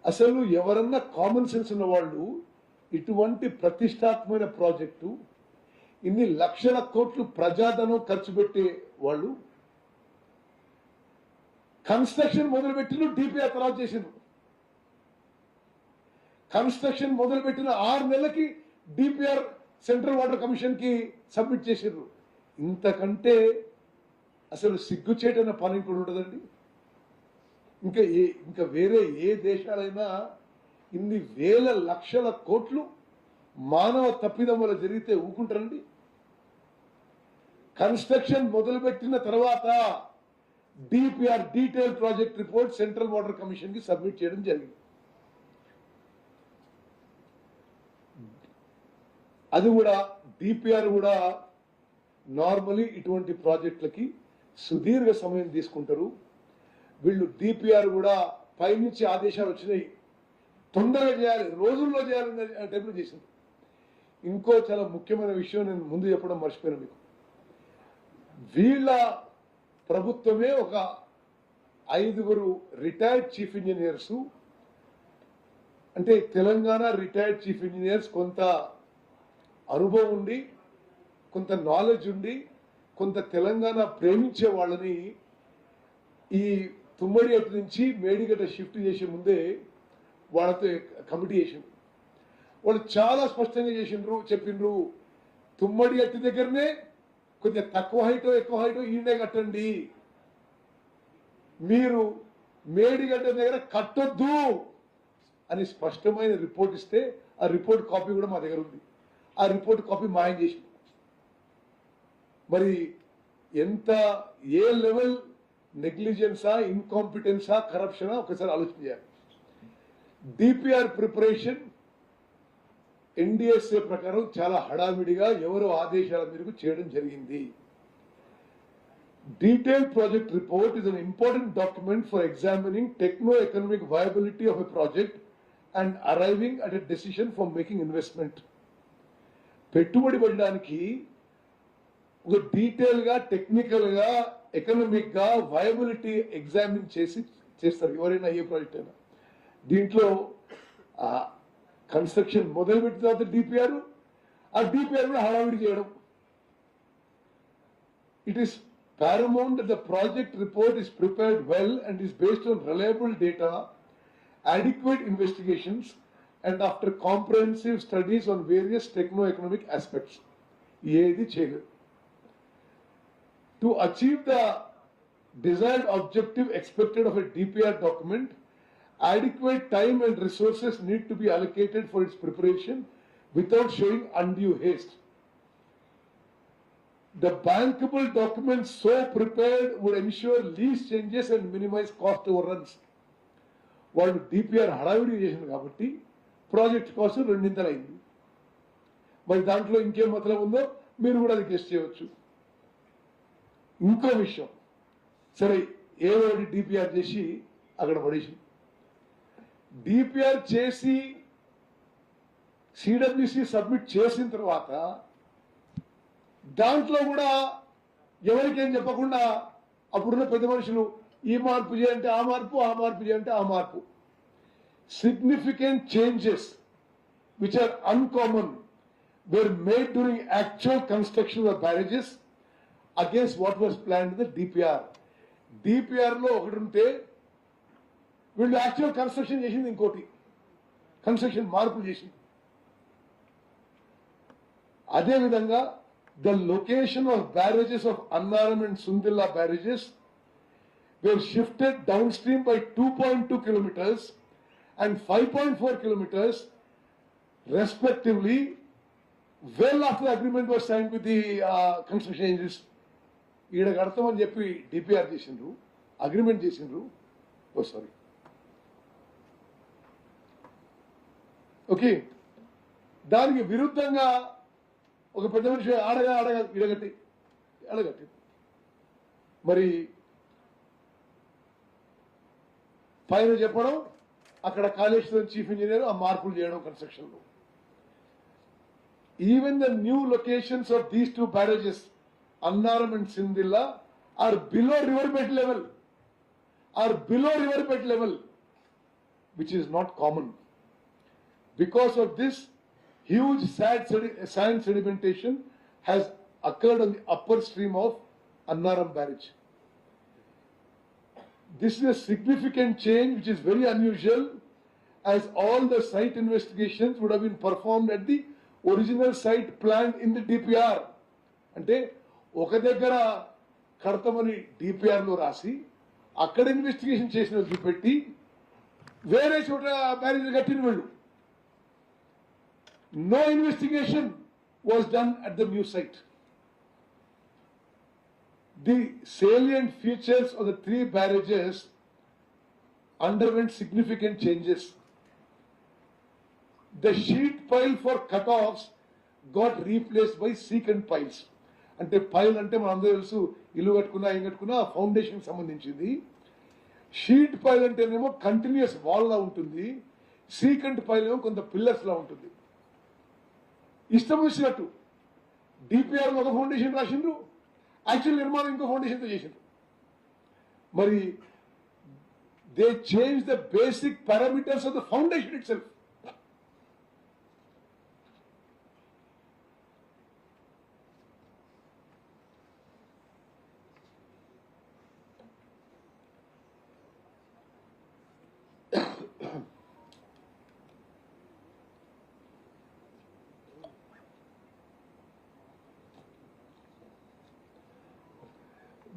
అసలు ఎవరన్నా కామన్ సెన్స్ ఉన్న వాళ్ళు ఇటువంటి ప్రతిష్టాత్మకమైన ప్రాజెక్టు, ఇన్ని లక్షల కోట్లు ప్రజాధనం ఖర్చు పెట్టే వాళ్ళు కన్స్ట్రక్షన్ మొదలుపెట్టిన డిపిఆర్ తర్వాత చేసిండ్రు. కన్స్ట్రక్షన్ మొదలుపెట్టిన 6 నెలలకి డిపిఆర్ సెంట్రల్ వాటర్ కమిషన్ కి సబ్మిట్ చేసిండ్రు. ఇంతకంటే అసలు సిగ్గుచేటైన పని ఇంకోటి ఉంటుందండి? ఇంకా వేరే ఏ దేశాలైనా ఇన్ని వేల లక్షల కోట్లు మానవ తప్పిదం వల్ల జరిగితే ఊకుంటారండి? కన్స్ట్రక్షన్ మొదలుపెట్టిన తర్వాత DPR detail project report central water commission కి సబ్మిట్ చేయడం జరిగింది. అది కూడా డిపిఆర్ కూడా నార్మలీ ఇటువంటి ప్రాజెక్టులకి సుదీర్ఘ సమయం తీసుకుంటారు. వీళ్ళు డిపిఆర్ కూడా పైనుంచి ఆదేశాలు వచ్చినాయి, తొందరగా చేయాలి, రోజుల్లో చేయాలనే టైంలో చేసింది. ఇంకో చాలా ముఖ్యమైన విషయం నేను ముందు చెప్పడం మర్చిపోయాను మీకు. వీళ్ళ ప్రభుత్వమే ఒక 5 రిటైర్డ్ చీఫ్ ఇంజనీర్స్, అంటే తెలంగాణ రిటైర్డ్ చీఫ్ ఇంజనీర్స్ కొంత అనుభవం ఉండి, కొంత నాలెడ్జ్ ఉండి, కొంత తెలంగాణ ప్రేమించే వాళ్ళని ఈ తుమ్మడిగట్టు నుంచి మేడిగడ్డ షిఫ్ట్ చేసే ముందే వాళ్ళతో కమిటీ చేసిండ్రు. వాళ్ళు చాలా స్పష్టంగా చెప్పిండ్రు, తుమ్మడిగట్టు దగ్గరనే కొద్దిగా తక్కువ హైటో ఎక్కువ హైటో ఈయనే కట్టండి, మీరు మేడిగడ్డ దగ్గర కట్టొద్దు అని స్పష్టమైన రిపోర్ట్ ఇస్తే ఆ రిపోర్ట్ కాపీ కూడా మా దగ్గర ఉంది. ఆ రిపోర్ట్ కాపీ మాయం చేసింది. మరి ఎంత ఏ లెవెల్ నెగ్లిజెన్సా, ఇన్కాంపిటెన్సా, కరప్షనా ఒకసారి ఆలోచన చేయాలి. డిపిఆర్ ప్రిపరేషన్ ఎన్డిఎస్ఏ ప్రకారం చాలా హడావిడిగా ఎవరో ఆదేశాల మేరకు చేయడం జరిగింది. Detailed project report is an important document for examining techno-economic viability of a project and arriving at a decision for making investment. పెట్టుబడి పెట్టడానికి ఒక డీటెయిల్ గా, టెక్నికల్ గా, ఎకనామిక్ గా వయబిలిటీ ఎగ్జామిన్ చేస్తారు ఎవరైనా, ఏ ప్రాజెక్ట్ అయినా. దీంట్లో కన్స్ట్రక్షన్ మొదలు పెట్టిన తర్వాత డిపిఆర్, ఆ డిపిఆర్ కూడా హడావిడి చేయడం. It is paramount that the project report is prepared well and is based on reliable data, adequate investigations, and after comprehensive studies on various techno-economic aspects. ఏది చేయలేదు. To achieve the desired objective expected of a DPR document, adequate time and resources need to be allocated for its preparation without showing undue haste. The bankable documents so prepared would ensure least changes and minimize cost overruns. వాళ్ళు DPR హడావిడి చేసింది కాబట్టి project cost 2 అయింది. మరి దాంట్లో ఇంకేం మతలం ఉందో మీరు కూడా అది గెస్ట్ చేయవచ్చు. ఇంకో విషయం, సరే ఏదో డిపిఆర్ చేసి అక్కడ పడేసి, డిపిఆర్ చేసి సిడబ్ల్యూసి సబ్మిట్ చేసిన తర్వాత దాంట్లో కూడా ఎవరికేం చెప్పకుండా అప్పుడున్న పెద్ద మనుషులు ఈ మార్పు చేయంటే ఆ మార్పు, ఆ మార్పు చేయంటే ఆ మార్పు. Significant changes which are uncommon were made during actual construction of barrages against what was planned in the DPR. DPR లో ఒకటి ఉంటే వీళ్ళు యాక్చువల్ కన్స్ట్రక్షన్ చేసింది ఇంకోటి, కన్స్ట్రక్షన్ మార్పులు చేసింది. అదేవిధంగా the location of barrages of Annaram and Sundilla barrages were shifted downstream by 2.2 kilometers and 5.4 kilometers respectively, well after the agreement was signed with the construction agencies. ఈడ కడతామని చెప్పి డిపిఆర్ చేసిండ్రు, agreement చేసిండ్రు. Sorry, okay, దానికి విరుద్ధంగా ఒక పెద్ద మనిషి ఆడగా అడగట్టి మరి పైన చెప్పడం, అక్కడ కాళేశ్వరం చీఫ్ ఇంజనీర్ ఆ మార్పులు చేయడం కన్స్ట్రక్షన్ లో. Even the new locations of these 2 barrages, Annaram and Sindilla, are below riverbed level, which is not common. Because of this, huge sand sedimentation has occurred on the upper stream of Annaram barrage. This is a significant change which is very unusual, as all the site investigations would have been performed at the original site planned in the DPR. అంటే ఒక దగ్గర కడతామని DPR లో రాసి అక్కడ investigation చేసిన చూపెట్టి వేరే చోట బ్యారేజ్ కట్టిన వాళ్ళు. No investigation was done at the new site. The salient features of the 3 barrages underwent significant changes. The sheet pile for cutoffs got replaced by secant piles. అంటే పైల్ అంటే మనం అందరూ తెలుసు, ఇల్లు కట్టుకున్నా ఏం కట్టుకున్నా ఫౌండేషన్ సంబంధించింది. షీట్ పైల్ అంటేనేమో కంటిన్యూస్ వాల్ లా ఉంటుంది, సీకంట్ పైల్ ఏమో కొంత పిల్లర్స్ లా ఉంటుంది. ఇష్టం వచ్చినట్టు డిపిఆర్ ఒక ఫౌండేషన్ రాసిండ్రు, యాక్చువల్ నిర్మాణం ఇంకో ఫౌండేషన్తో చేసిండ్రు. మరి they change the basic parameters of the foundation it self.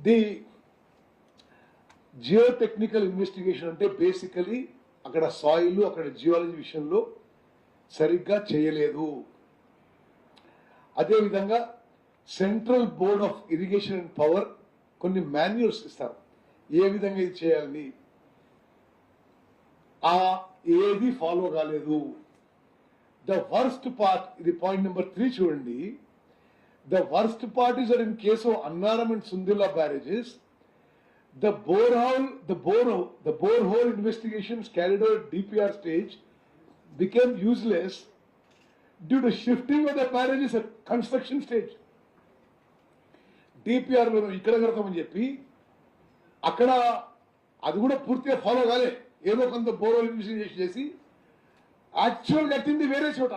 The geotechnical investigation అంటే బేసికలీ అక్కడ సాయిల్, అక్కడ జియాలజీ విషయంలో సరిగ్గా చేయలేదు. అదేవిధంగా central board of irrigation and power కొన్ని మాన్యువల్స్ ఇస్తారు, ఏ విధంగా ఇది చేయాలని, ఏది ఫాలో కాలేదు. ద వర్స్ట్ పార్ట్, ఇది పాయింట్ నెంబర్ 3 చూడండి. The worst part is that in case of Annaram and Sundilla barrages, the borehole investigations carried out at DPR stage became useless due to shifting of the barrages at construction stage. DPR లో ఇక్కడ కడతామని చెప్పి అక్కడ అది కూడా పూర్తిగా follow కాలే, ఏదో కొంత బోర్హోల్ ఇన్వెస్టిగేషన్ చేసి యాక్చువల్ కట్టింది వేరే చోట,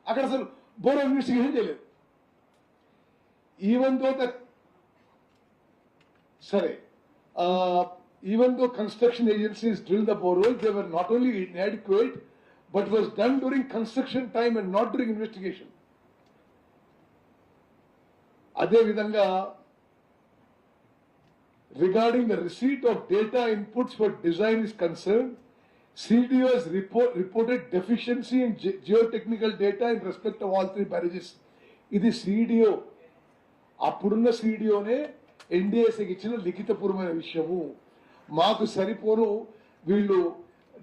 అక్కడ అసలు బోర్హోల్ ఇన్వెస్టిగేషన్ చేయలేదు. Even though construction agencies drilled the borehole, they were not only inadequate, but was done during construction time and not during investigation. Ade vidhanga, regarding the receipt of data inputs for design is concerned, CDO has reported deficiency in geotechnical data in respect of all 3 barrages. Idi CDO, అప్పుడున్న సీడీఓనే ఎన్డీఎస్ఏకి ఇచ్చిన లిఖితపూర్వమైన విషయము, మాకు సరిపోను వీళ్ళు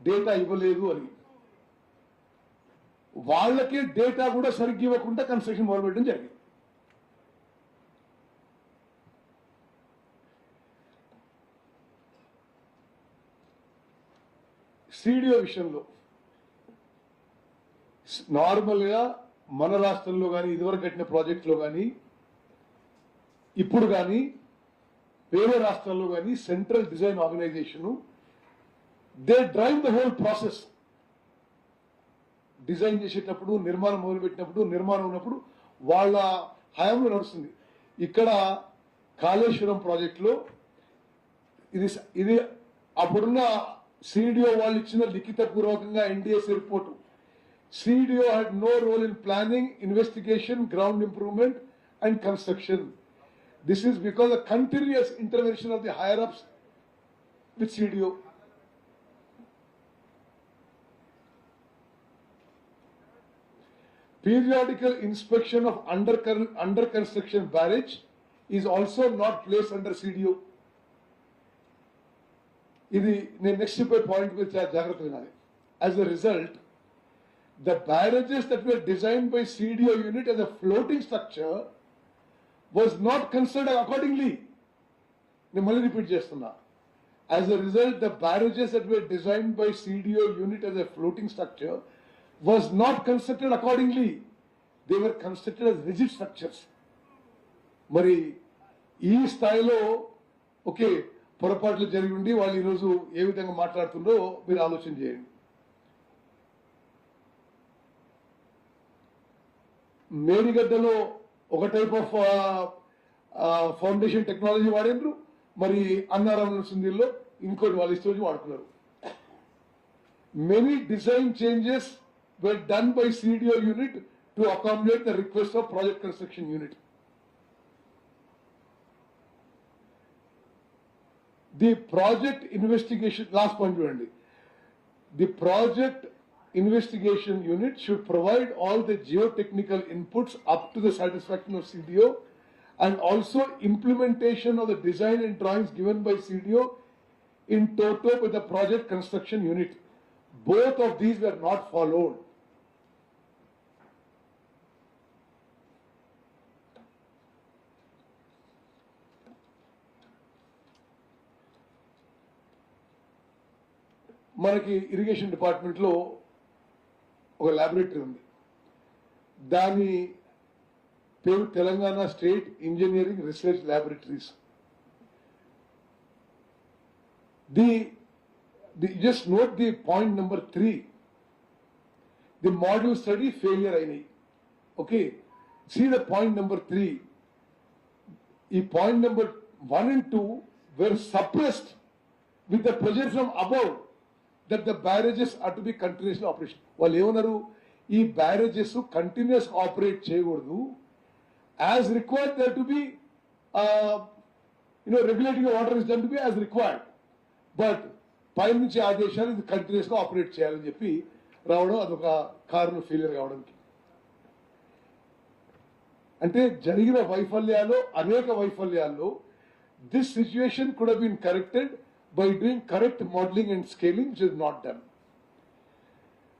data ఇవ్వలేదు అని. వాళ్ళకే data కూడా సరిగ్గా ఇవ్వకుండా కన్స్ట్రక్షన్ మొదలుపెట్టడం జరిగింది. సీడీఓ విషయంలో నార్మల్గా మన రాష్ట్రంలో కానీ ఇదివరకు కట్టిన ప్రాజెక్టులో కానీ ఇప్పుడు కానీ వేరే రాష్ట్రాల్లో కానీ central design organisation they drive the whole process. Design చేసేటప్పుడు, నిర్మాణం మొదలుపెట్టినప్పుడు, నిర్మాణం ఉన్నప్పుడు వాళ్ళ హయాంలో నడుస్తుంది. ఇక్కడ కాళేశ్వరం ప్రాజెక్టులో ఇది అప్పుడున్న సిడిఓ వాళ్ళు ఇచ్చిన లిఖితపూర్వకంగా NDS report. CDO had no role in planning, investigation, ground improvement and construction. This is because of continuous intervention of the higher ups with CDO. Periodical inspection of under construction barrage is also not placed under CDO. ఇది నేను next చెప్పే point మీద చాలా జాగ్రత్తగా వినాలి. As a result, the barrages that were designed by CDO unit as a floating structure was not considered accordingly. నేను మళ్ళీ repeat చేస్తున్నా. As a result, the barrages that were designed by CDO unit as a floating structure was not constructed accordingly. They were constructed as rigid structures. మరి ఈ స్థాయిలో okay పొరపాట్లు జరిగి ఉండి వాళ్ళు ఈరోజు ఏ విధంగా మాట్లాడుతుందో మీరు ఆలోచన చేయండి. మేడిగడ్డలో ఒక టైప్ ఆఫ్ ఫౌండేషన్ టెక్నాలజీ వాడేంద్రు, మరి అన్నారం సుందీల్లో ఇంకోటి వాళ్ళ ఇష్టం వచ్చి వాడుకున్నారు. Many design changes were done by CDO unit to accommodate the request of project construction unit. The project investigation, last point చూడండి, the project investigation unit should provide all the geotechnical inputs up to the satisfaction of CDO and also implementation of the design and drawings given by CDO in toto with the project construction unit. Both of these were not followed. మనకి irrigation department లో ఒక laboratory ఉంది. దాని పేరు Telangana state engineering research laboratories. Just note the point number 3. The module study failure అయినాయి. Okay, see the point number 3. ఈ point number 1 and 2 were suppressed with the pressure from above that the barrages are to be continuously operation. వాళ్ళు ఏమన్నారు, ఈ barrages continuous operate చేయకూడదు, as required there to be regulating water is done to be as required, but పైనుంచి ఆదేశాలు ఇది continuous గా operate చేయాలని చెప్పి రావడం అదొక కారణం ఫెయిలియర్ కావడానికి. అంటే జరిగిన వైఫల్యాలు అనేక వైఫల్యాల్లో this situation could have been corrected by doing correct modeling and scaling, which is not done.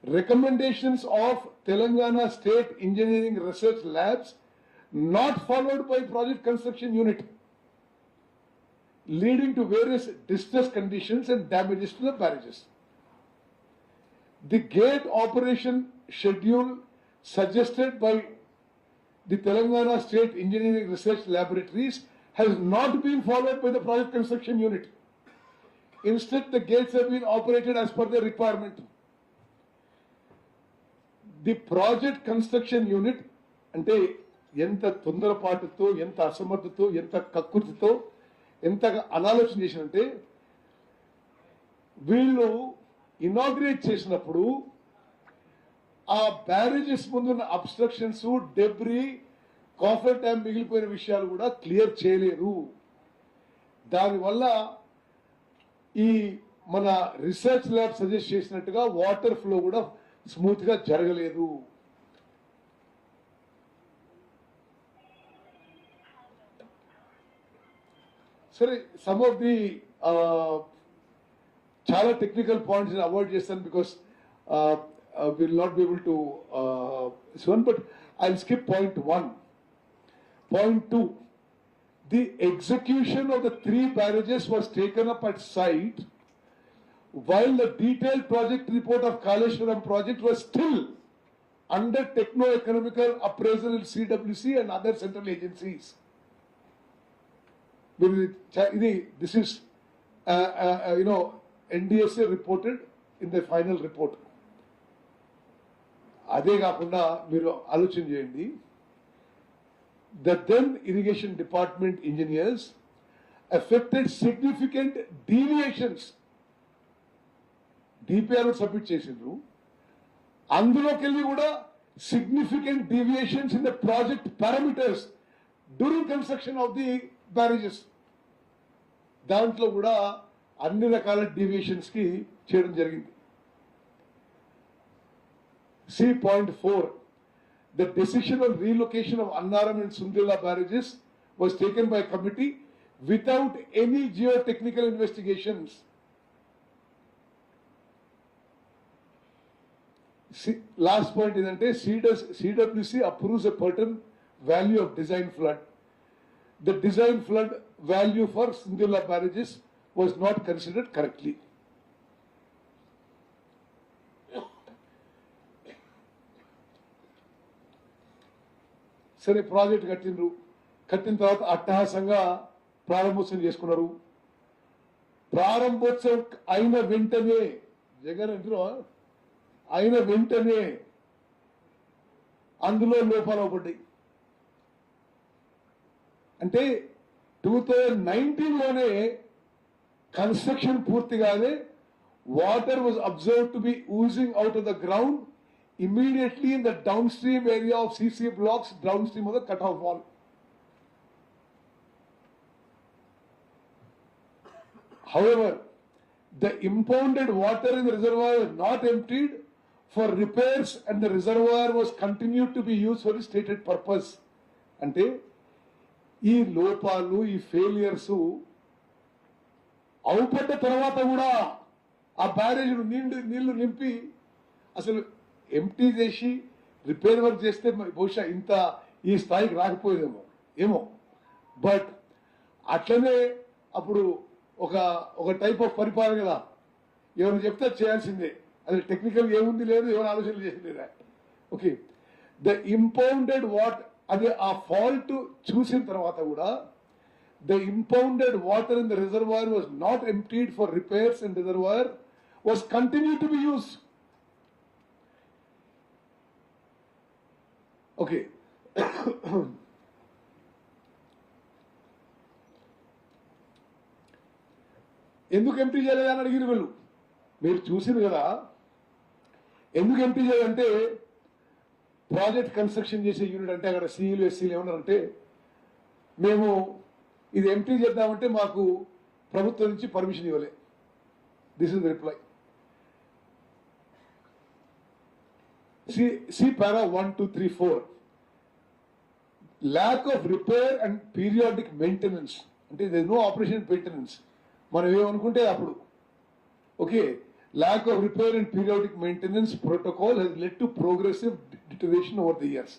Recommendations of Telangana State Engineering Research Labs not followed by project construction unit, leading to various distress conditions and damages to the barrages. The gate operation schedule suggested by the Telangana State Engineering Research Laboratories has not been followed by the project construction unit. Instead, the gates have been operated as per the requirement. The project construction unit, అంటే ఎంత తొందరపాటుతో, ఎంత అసమర్థతో, ఎంత కక్కుర్తితో, ఎంత అనాలోచన చేసినంటే, వీళ్ళు inaugurate చేసినప్పుడు ఆ barrages ముందున్న obstructions, debris, coffer dam మిగిలిపోయిన విషయాలు కూడా క్లియర్ చేయలేరు. దానివల్ల ఈ మన రీసెర్చ్ ల్యాబ్ సజెస్ట్ చేసినట్టుగా వాటర్ ఫ్లో కూడా స్మూత్ గా జరగలేదు. సరే, సమ్ ఆఫ్ ది చాలా టెక్నికల్ పాయింట్స్ అవాయిడ్ చేస్తాను because will not be able to but I will skip point 1. Point 2. The execution of the 3 barrages was taken up at site while the detailed project report of Kaleshwaram project was still under techno-economical appraisal in CWC and other central agencies. This is NDSA reported in the final report. అదే కాకుండా మీరు ఆలోచన చేయండి, the then irrigation department engineers affected significant deviations. DPR submit చేసిండ్రు, అందులోకి వెళ్ళి కూడా significant deviations in the project parameters during construction of the barrages. దాంట్లో కూడా అన్ని రకాల డీవియేషన్స్ కి చేయడం జరిగింది. See point 4. The decision on relocation of Annaram and Sundela barrages was taken by a committee without any geotechnical investigations. Last point is that CWC approves a certain value of design flood. The design flood value for Sundela barrages was not considered correctly. సరే, project కట్టిన తర్వాత అట్టహాసంగా ప్రారంభోత్సవం చేసుకున్నారు. ప్రారంభోత్సవం అయిన వెంటనే జగన్ అయిన వెంటనే అందులో లోపాలు పడ్డాయి. అంటే 2019లోనే కన్స్ట్రక్షన్ పూర్తిగానే water was observe to be oozing out of the ground immediately in the downstream area of CC blocks downstream of the cutoff wall. However, the impounded water in the reservoir was not emptied for repairs and the reservoir was continued to be used for its stated purpose. అంటే ఈ లోపాలు ఈ failures అవుపడ్డ తర్వాత కూడా ఆ barrage నీళ్లు నింపి అసలు ఎంటీ చేసి రిపేర్ వర్క్ చేస్తే బహుశా ఇంత ఈ స్థాయికి రాకపోయేదేమో ఏమో. బట్ అట్లనే అప్పుడు ఒక టైప్ ఆఫ్ పరిపాలన కదా, ఎవరు చెప్తే చేయాల్సిందే, అది టెక్నికల్ ఏముంది లేదు, ఎవరు ఆలోచనలు చేసింది. ఓకే, ద ఇంపౌండెడ్ అదే ఆ ఫాల్ట్ చూసిన తర్వాత కూడా the impounded water in the reservoir was not emptied for repairs and reservoir was continue to be used. Okay, ఎందుకు ఎంపీ చేయలేదని అడిగిన వీళ్ళు. మీరు చూసింది కదా, ఎందుకు ఎంపీ చేయాలంటే ప్రాజెక్ట్ కన్స్ట్రక్షన్ చేసే యూనిట్ అంటే అక్కడ సీఈలు ఎస్సీలు ఏమన్నారంటే మేము ఇది ఎంపీ చేద్దామంటే మాకు ప్రభుత్వం నుంచి పర్మిషన్ ఇవ్వలే. This is the reply. See para 1, 2, 3, 4. Lack of repair and periodic maintenance. అంటే there is no operation and maintenance. మనం ఏమనుకుంటే అప్పుడు okay, lack of repair and periodic maintenance protocol has led to progressive deterioration over the years.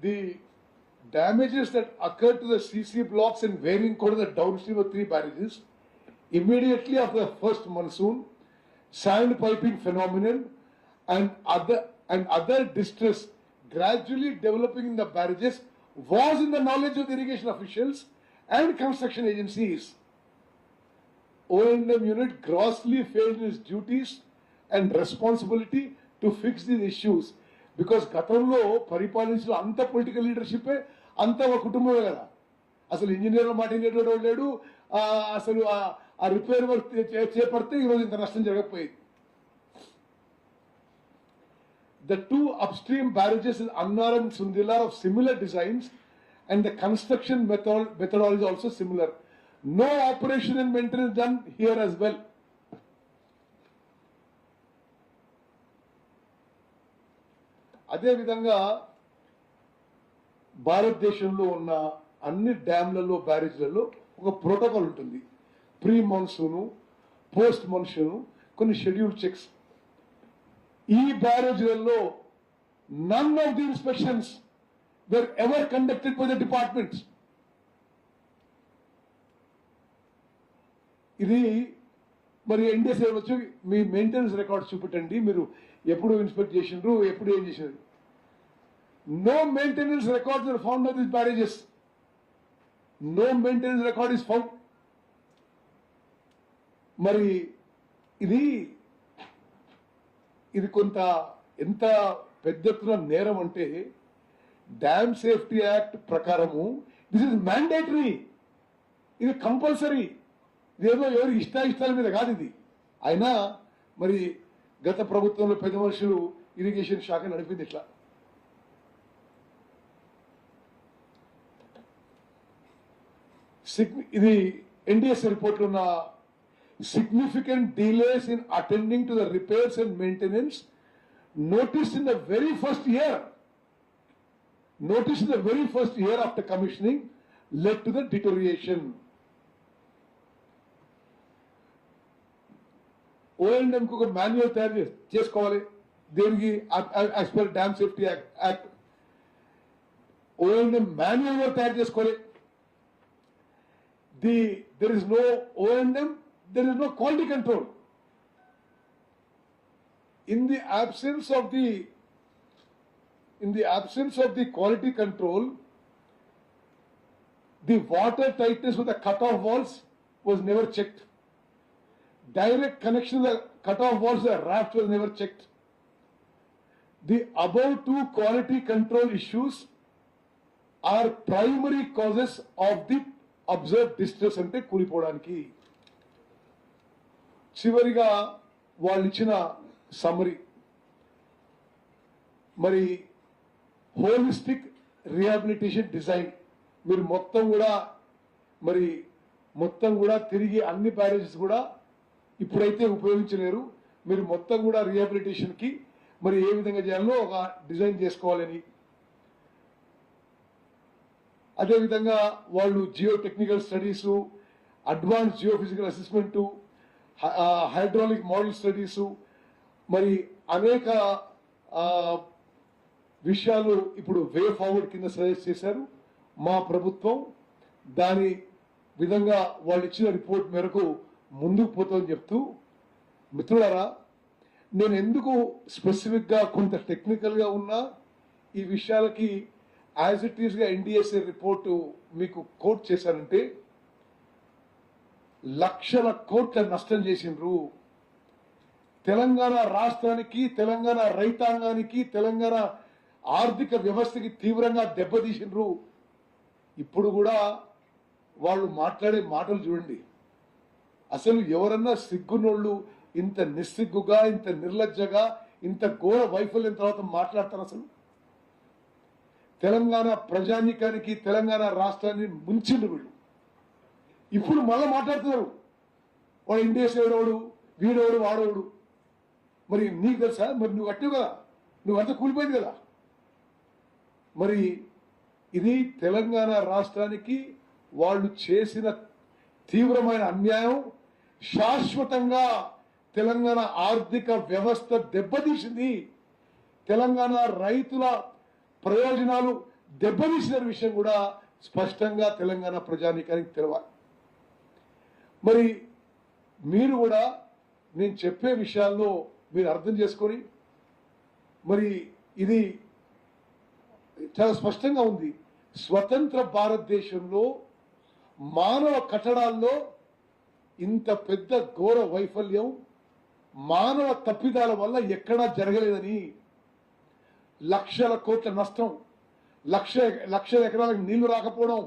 The damages that occurred to the CC blocks and varying code of the downstream of 3 barrages immediately after the first monsoon, sand piping phenomenon and other distress gradually developing in the barrages was in the knowledge of the irrigation officials and construction agencies. O&M unit grossly failed in its duties and responsibility to fix these issues because గతంలో పరిపాలించిన అంత political leadership అంత ఒక కుటుంబమే కదా. అసలు ఇంజనీర్ల మాట వినేటోడు లేడు, అసలు ఆ రిపేర్ వర్క్ చేపడితే ఈరోజు ఇంత నష్టం జరగకపోయేది. The 2 upstream barrages in Annaram and Sundilar of similar designs and the construction methodology is also similar. No operation and maintenance done here as well. అదే విధంగా భారతదేశంలో ఉన్న అన్ని డ్యామ్లలో బ్యారేజ్లలో ఒక ప్రోటోకాల్ ఉంటుంది. ప్రీ మాన్సూను, పోస్ట్ మాన్సూను, కొన్ని షెడ్యూల్డ్ చెక్స్. ఈ బ్యారేజ్లలో none of the inspections were ever conducted by the departments. ఇది మరి ఎన్డీఎస్ వచ్చి మీ మెయింటెనెన్స్ రికార్డ్స్ చూపెట్టండి, మీరు ఎప్పుడు ఇన్స్పెక్ట్ చేసిండ్రు, ఎప్పుడు ఏం చేసినారు. No maintenance records are found of this barrages. No maintenance record is found. మరి ఇది కొంత ఎంత పెద్ద ఎత్తున నేరం అంటే డ్యామ్ సేఫ్టీ యాక్ట్ ప్రకారము దిస్ ఇస్ మ్యాండేటరీ, ఇది కంపల్సరీ. ఇదేదో ఎవరి ఇష్టాల మీద కాదు ఇది. అయినా మరి గత ప్రభుత్వంలో పెద్ద మనుషులు ఇరిగేషన్ శాఖ నడిపింది ఇట్లా. ఇది ఎన్డీఎస్ రిపోర్ట్లో ఉన్న significant delays in attending to the repairs and maintenance noticed in the very first year. Noticed in the very first year after commissioning led to the deterioration. O&M కు ఒక మాన్యువల్ తయారు చేసుకోవాలి. దేనికి? As per dam safety act O&M manual తయారు చేసుకోవాలి. There is no O&M, there is no quality control. In the absence of the quality control, the water tightness with the cutoff walls was never checked. Direct connection of the cutoff walls to the raft was never checked. The above 2 quality control issues are primary causes of the observe distress అంటే కూలిపోవడానికి. చివరిగా వాళ్ళు ఇచ్చిన summary, మరి holistic rehabilitation design మీరు మొత్తం కూడా తిరిగి అన్ని ప్యారేజెస్ కూడా ఇప్పుడైతే ఉపయోగించలేరు, మీరు మొత్తం కూడా రిహాబిలిటేషన్కి మరి ఏ విధంగా చేయాలో ఒక డిజైన్ చేసుకోవాలని. అదేవిధంగా వాళ్ళు geo technical studies, advance Jio physical assessment, hydraulic model studies, మరి అనేక విషయాలు ఇప్పుడు వే ఫార్వర్డ్ కింద సజెస్ట్ చేశారు. మా ప్రభుత్వం దాని విధంగా వాళ్ళు ఇచ్చిన రిపోర్ట్ మేరకు ముందుకు పోతామని చెప్తూ, మిత్రులారా, నేను ఎందుకు స్పెసిఫిక్గా కొంత టెక్నికల్గా ఉన్నా ఈ విషయాలకి యాజ్ ఇట్ ఈస్గా ఎన్డీఎస్ఏ రిపోర్టు మీకు కోట్ చేశానంటే, లక్షల కోట్ల నష్టం చేసిండ్రు తెలంగాణ రాష్ట్రానికి, తెలంగాణ రైతాంగానికి, తెలంగాణ ఆర్థిక వ్యవస్థకి తీవ్రంగా దెబ్బతీసిండ్రు. ఇప్పుడు కూడా వాళ్ళు మాట్లాడే మాటలు చూడండి, అసలు ఎవరన్నా సిగ్గునోళ్ళు ఇంత నిస్సిగ్గుగా, ఇంత నిర్లజ్జగా, ఇంత ఘోర వైఫల్యం తర్వాత మాట్లాడతారు? అసలు తెలంగాణ ప్రజానీకానికి, తెలంగాణ రాష్ట్రాన్ని ముంచిండు వీళ్ళు. ఇప్పుడు మళ్ళీ మాట్లాడుతున్నారు, వాడు ఇండియా సేవడోడు, వీడోడు, వాడోడు. మరి నీకు తెలుసా? మరి నువ్వు కట్టావు కదా, నువ్వంతా కూలిపోయింది కదా. మరి ఇది తెలంగాణ రాష్ట్రానికి వాళ్ళు చేసిన తీవ్రమైన అన్యాయం. శాశ్వతంగా తెలంగాణ ఆర్థిక వ్యవస్థ దెబ్బతీసింది, తెలంగాణ రైతుల ప్రయోజనాలు దెబ్బతీసిన విషయం కూడా స్పష్టంగా తెలంగాణ ప్రజానీకానికి తెలవాలి. మరి మీరు కూడా నేను చెప్పే విషయాల్లో మీరు అర్థం చేసుకొని, మరి ఇది చాలా స్పష్టంగా ఉంది. స్వతంత్ర భారతదేశంలో మానవ కట్టడాల్లో ఇంత పెద్ద ఘోర వైఫల్యం మానవ తప్పిదాల వల్ల ఎక్కడా జరగలేదని, లక్షల కోట్ల నష్టం, లక్షల ఎకరాలకు నీళ్లు రాకపోవడం,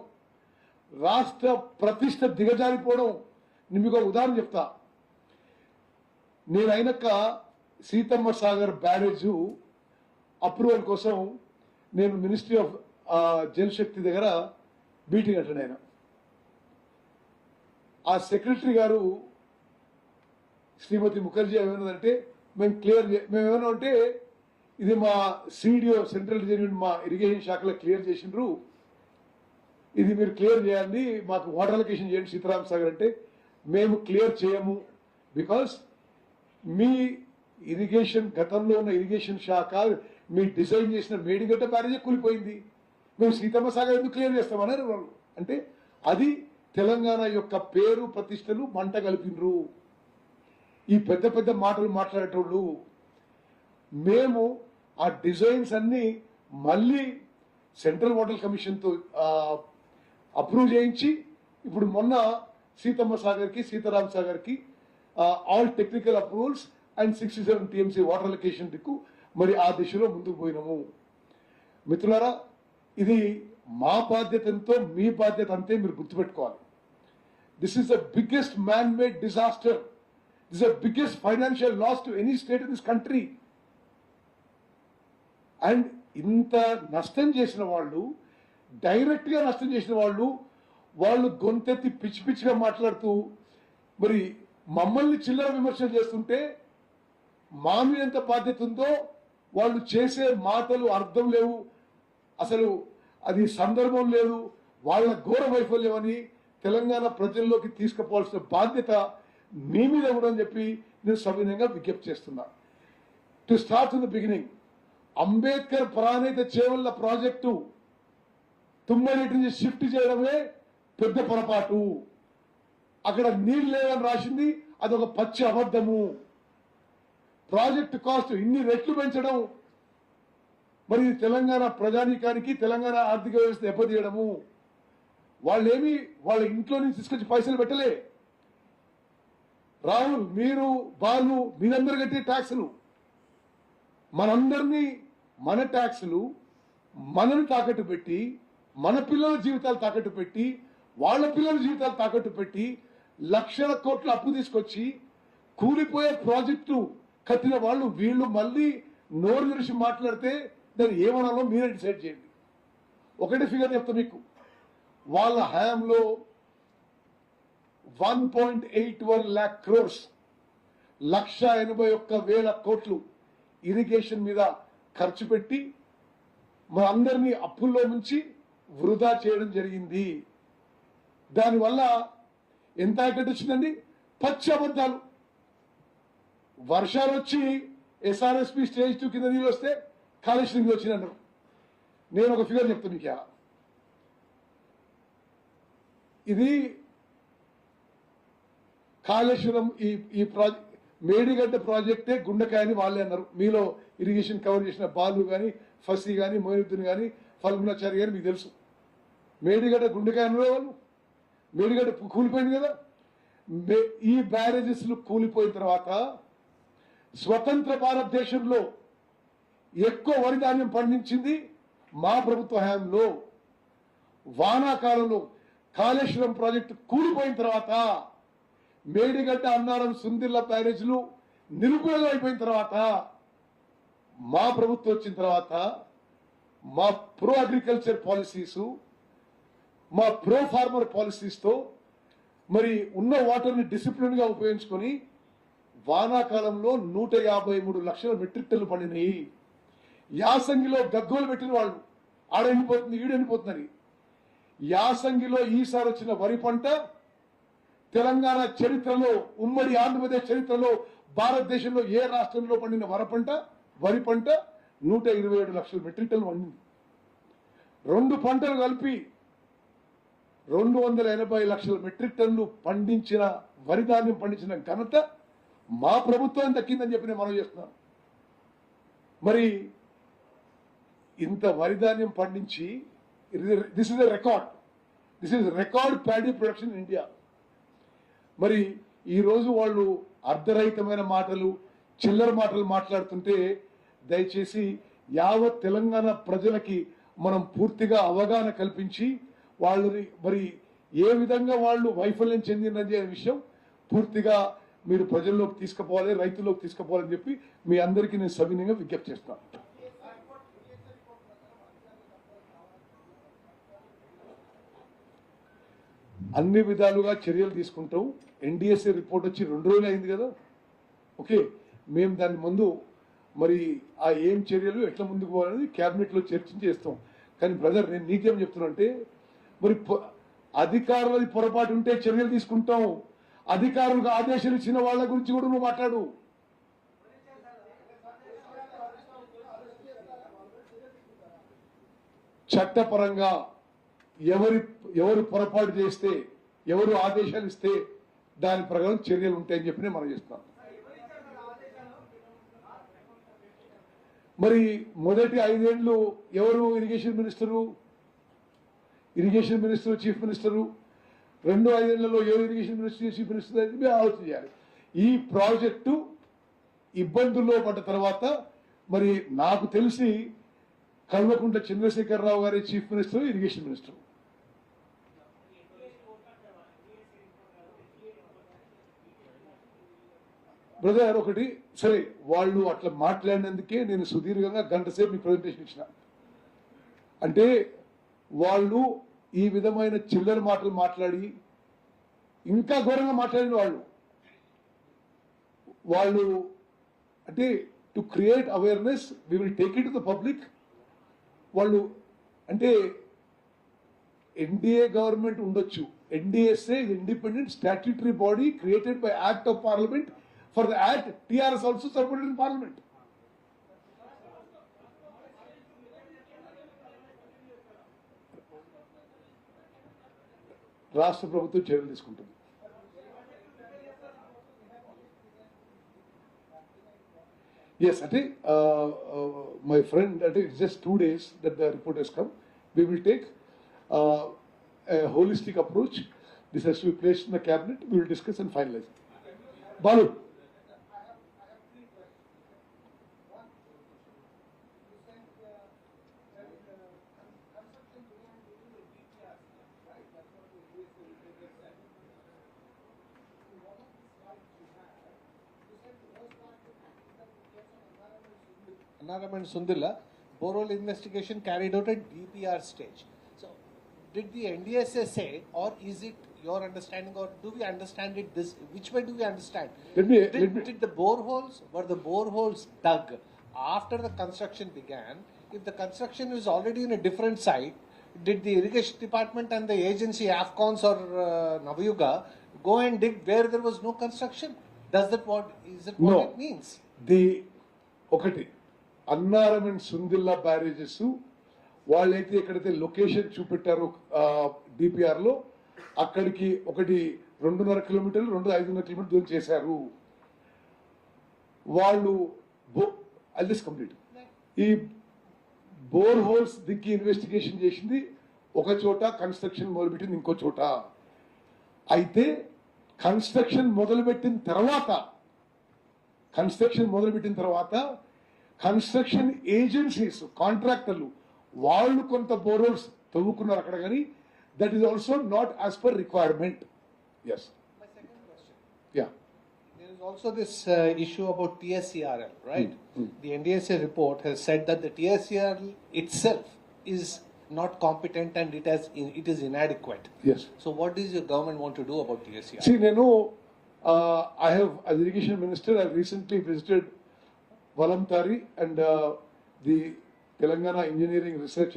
రాష్ట్ర ప్రతిష్ట దిగజారిపోవడం. నేను మీకు ఉదాహరణ చెప్తా. నేను అయినాక సీతమ్మ సాగర్ బ్యారేజ్ అప్రూవల్ కోసం నేను మినిస్ట్రీ ఆఫ్ జల్ శక్తి దగ్గర మీటింగ్ అటెండ్ అయినా. ఆ సెక్రటరీ గారు శ్రీమతి ముఖర్జీ ఏమైనదంటే, మేమేమైనా అంటే ఇది మా సిడిఓ సెంట్రల్ రీజియన్ మా ఇరిగేషన్ శాఖలో క్లియర్ చేసిండ్రు, ఇది మీరు క్లియర్ చేయండి, మాకు వాటర్ అలొకేషన్ చేయండి సీతారాం సాగర్ అంటే, మేము క్లియర్ చేయము. బికాస్ మీ ఇరిగేషన్ గతంలో ఉన్న ఇరిగేషన్ శాఖ మీ డిజైన్ చేసిన మేడిగడ్డ బ్యారేజే కూలిపోయింది, మేము సీతమ్మ సాగర్ ఎందుకు క్లియర్ చేస్తామన్నారు వాళ్ళు. అంటే అది తెలంగాణ యొక్క పేరు ప్రతిష్టలు మంట కలిపినరు ఈ పెద్ద పెద్ద మాటలు మాట్లాడేటోళ్ళు. మేము ఆ డిజైన్స్ అన్ని మళ్ళీ సెంట్రల్ వాటర్ కమిషన్తో అప్రూవ్ చేయించి, ఇప్పుడు మొన్న సీతమ్మ సాగర్కి, సీతారాం సాగర్కి all technical approvals and 67 TMC water allocation దిక్కు మరి ఆ దిశలో ముందుకు పోయినాము. మిత్రులారా, ఇది మా బాధ్యతతో మీ బాధ్యత అంతే మీరు గుర్తుపెట్టుకోవాలి. This is the biggest man made disaster, this the biggest financial loss to any state in this country. And ఇంత నష్టం చేసిన వాళ్ళు, డైరెక్ట్గా నష్టం చేసిన వాళ్ళు గొంతెత్తి పిచ్చి పిచ్చిగా మాట్లాడుతూ మరి మమ్మల్ని చిల్లర విమర్శలు చేస్తుంటే, మా మీద ఎంత బాధ్యత ఉందో వాళ్ళు చేసే మాటలు అర్థం లేవు, అసలు అది సందర్భం లేదు, వాళ్ళ ఘోర వైఫల్యం అని తెలంగాణ ప్రజల్లోకి తీసుకుపోవాల్సిన బాధ్యత మీ మీద కూడా అని చెప్పి నేను సవినయంగా విజ్ఞప్తి చేస్తున్నా. To start in the beginning, Ambedkar Pranahita Chevella project తుమ్మరేటి నుంచి షిఫ్ట్ చేయడమే పెద్ద పొరపాటు. అక్కడ నీళ్ళు లేవని రాసింది, అదొక పచ్చి అబద్ధము. ప్రాజెక్టు కాస్ట్ ఇన్ని రెట్లు పెంచడం, మరి తెలంగాణ ప్రజానీకానికి, తెలంగాణ ఆర్థిక వ్యవస్థ దెబ్బతీయడము. వాళ్ళేమి వాళ్ళ ఇంట్లో నుంచి తీసుకొచ్చి పైసలు పెట్టలే. రాహుల్, మీరు, బాలు, మీరందరూ కట్టే ట్యాక్సులు, మనందరినీ, మన ట్యాక్సులు మనల్ని తాకట్టు పెట్టి మన పిల్లల జీవితాలు తాకట్టు పెట్టి వాళ్ళ పిల్లల జీవితాలు తాకట్టు పెట్టి లక్షల కోట్ల అప్పు తీసుకొచ్చి కూలిపోయే ప్రాజెక్టు కట్టిన వాళ్ళు వీళ్ళు మళ్ళీ నోరు తెరిచి మాట్లాడితే దాన్ని ఏమనాలో మీరే డిసైడ్ చేయండి. ఒకటి ఫిగర్ చెప్తా మీకు, వాళ్ళ హయాంలో 1.81 lakh crores 1,81,000 కోట్లు ఇరిగేషన్ మీద ఖర్చు పెట్టి మా అందరినీ అప్పుల్లో నుంచి వృధా చేయడం జరిగింది. దానివల్ల ఎంత ఎక్కడి వచ్చిందండి? పచ్చి అబద్ధాలు. వర్షాలు వచ్చి ఎస్ఆర్ఎస్పి స్టేజ్ 2 కింద నీళ్ళు వస్తే కాళేశ్వరం మీద వచ్చిందన్నారు. నేను ఒక ఫిగర్ చెప్తాను మీకు. ఇది కాళేశ్వరం ఈ ప్రాజెక్ట్ మేడిగడ్డ ప్రాజెక్టే గుండెకాయని వాళ్ళే అన్నారు. మీలో ఇరిగేషన్ కవర్ చేసిన బాలు కానీ, ఫసీ కానీ, మొయినుద్దీన్ కానీ, ఫల్గుణాచారి కానీ మీకు తెలుసు. మేడిగడ్డ గుండెకాయ అన్నారు వాళ్ళు. మేడిగడ్డ కూలిపోయింది కదా. ఈ బ్యారేజెస్లు కూలిపోయిన తర్వాత స్వతంత్ర భారతదేశంలో ఎక్కువ వరి ధాన్యం పండించింది మా ప్రభుత్వ హయాంలో. వానాకాలంలో కాళేశ్వరం ప్రాజెక్టు కూలిపోయిన తర్వాత, మేడిగడ్డ, అన్నారం, సుందిల్ల బ్యారేజ్లు నిరుపయోగం అయిపోయిన తర్వాత, మా ప్రభుత్వం వచ్చిన తర్వాత మా ప్రో అగ్రికల్చర్ పాలసీసు, మా ప్రో ఫార్మర్ పాలసీస్తో మరి ఉన్న వాటర్ని డిసిప్లిన్గా ఉపయోగించుకొని వానాకాలంలో 153 లక్షల మెట్రిక్ టన్నులు పండినాయి. యాసంగిలో గగ్గోలు పెట్టిన వాళ్ళు ఆడెండిపోతుంది ఈడెండిపోతుందని. యాసంగిలో ఈసారి వచ్చిన వరి పంట తెలంగాణ చరిత్రలో, ఉమ్మడి ఆంధ్రప్రదేశ్ చరిత్రలో, భారతదేశంలో ఏ రాష్ట్రంలో పండిన వరి పంట 127 లక్షల మెట్రిక్ టన్నులు పండింది. రెండు పంటలు కలిపి 280 లక్షల మెట్రిక్ టన్నులు పండించిన వరి ధాన్యం పండించిన ఘనత మా ప్రభుత్వం దక్కిందని చెప్పి నేను మనం చేస్తున్నాను. మరి ఇంత వరి ధాన్యం పండించి, this is record paddy production in India. మరి ఈరోజు వాళ్ళు అర్ధరహితమైన మాటలు, చిల్లర మాటలు మాట్లాడుతుంటే దయచేసి యావత్ తెలంగాణ ప్రజలకి మనం పూర్తిగా అవగాహన కల్పించి వాళ్ళని మరి ఏ విధంగా వాళ్ళు వైఫల్యం చెందినది అనే విషయం పూర్తిగా మీరు ప్రజల్లోకి తీసుకుపోవాలి, రైతుల్లోకి తీసుకుపోవాలని చెప్పి మీ అందరికీ నేను సవినయంగా విజ్ఞప్తి చేస్తాను. అన్ని విధాలుగా చర్యలు తీసుకుంటాం. ఎన్డీఎస్ఏ రిపోర్ట్ వచ్చి 2 రోజులు అయింది కదా. ఓకే, మేము దాని ముందు మరి ఆ ఏం చర్యలు ఎట్లా ముందుకు పోవాలని క్యాబినెట్లో చర్చించేస్తాం. కానీ బ్రదర్, నేను నీకేం చెప్తున్నా అంటే, మరి అధికారులది పొరపాటు ఉంటే చర్యలు తీసుకుంటాం. అధికారులకు ఆదేశాలు ఇచ్చిన వాళ్ళ గురించి కూడా నువ్వు మాట్లాడు. చట్టపరంగా ఎవరు పొరపాటు చేస్తే, ఎవరు ఆదేశాలు ఇస్తే దాని ప్రకారం చర్యలు ఉంటాయని చెప్పి మనం చేస్తున్నాం. మరి మొదటి 5 ఏళ్ళు ఎవరు ఇరిగేషన్ మినిస్టరు, చీఫ్ మినిస్టరు, రెండో 5 ఏళ్లలో ఎవరు ఇరిగేషన్ మినిస్టర్, చీఫ్ మినిస్టర్ అనేది మేము ఆలోచన చేయాలి. ఈ ప్రాజెక్టు ఇబ్బందుల్లో పడ్డ తర్వాత మరి నాకు తెలిసి కల్వకుంట్ల చంద్రశేఖరరావు గారి chief minister, irrigation minister. Brother ఒకటి సరే, వాళ్ళు అట్లా మాట్లాడినందుకే నేను సుదీర్ఘంగా గంట సేపు మీకు ప్రజెంటేషన్ ఇచ్చిన. అంటే వాళ్ళు ఈ విధమైన చిల్లర మాటలు మాట్లాడి ఇంకా ఘోరంగా మాట్లాడిన వాళ్ళు అంటే to create awareness, we will take it to the public. వాళ్ళు అంటే ఎన్డీఏ గవర్నమెంట్ ఉండొచ్చు, NDSA independent statutory body created by act of parliament. For the act, TRS also supported in parliament. రాష్ట్ర ప్రభుత్వం చర్యలు తీసుకుంటుంది. Yes, ante my friend, it's just 2 days that the report has come. We will take a holistic approach. This has to be placed in the cabinet. We will discuss and finalize. Balu. Annaram and Sundilla, borehole investigation carried out at DPR stage. So, did the NDSA say, or is it your understanding, or do we understand it this? Which way do we understand? Let me- Did the were the boreholes dug after the construction began? If the construction is already in a different site, did the irrigation department and the agency AFCONS or Navayuga go and dig where there was no construction? Is it what No. it means? The ఒకటి Annaram and Sundilla barrages వాళ్ళైతే ఎక్కడైతే location చూపెట్టారో DPR లో అక్కడికి ఒకటి 2.5 కిలోమీటర్లు 5.5 కిలోమీటర్లు దూరం చేశారు వాళ్ళు. కంప్లీట్ ఈ బోర్ హోల్స్ దిక్కి ఇన్వెస్టిగేషన్ చేసింది ఒక చోట, కన్స్ట్రక్షన్ మొదలుపెట్టింది ఇంకో చోట. అయితే కన్స్ట్రక్షన్ మొదలుపెట్టిన తర్వాత కన్స్ట్రక్షన్ ఏజెన్సీస్, కాంట్రాక్టర్లు వాళ్ళు కొంత బోర్హోల్స్ తవ్వుకున్నారు అక్కడ, కానీ that is also not as per requirement. Yes. My second question. Yeah. There is also this issue about TSCRL, right? The NDSA report has said that the TSCRL itself is not competent and it is inadequate. Yes. So, what does your government want to do about TSCRL? See, నేను I have, as irrigation minister, I recently visited Valamtari and the Telangana Engineering Research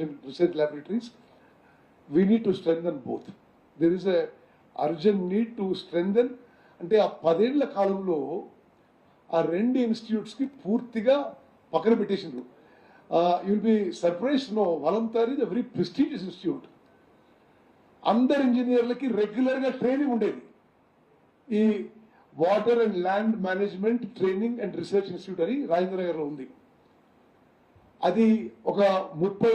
Laboratories. We need to strengthen both. There is a urgent need to strengthen. అంటే ఆ 10 ఏళ్ల కాలంలో ఆ 2 institutes కి పూర్తిగా పక్కన పెట్టేసిండ్రు. You'll be surprise no, Walamtari is a very prestigious institute. అందరు ఇంజనీర్లకి రెగ్యులర్ గా ట్రైనింగ్ ఉండేది. ఈ water and land management training and research institute అని రాజేంద్ర నగర్లో ఉంది. అది ఒక 30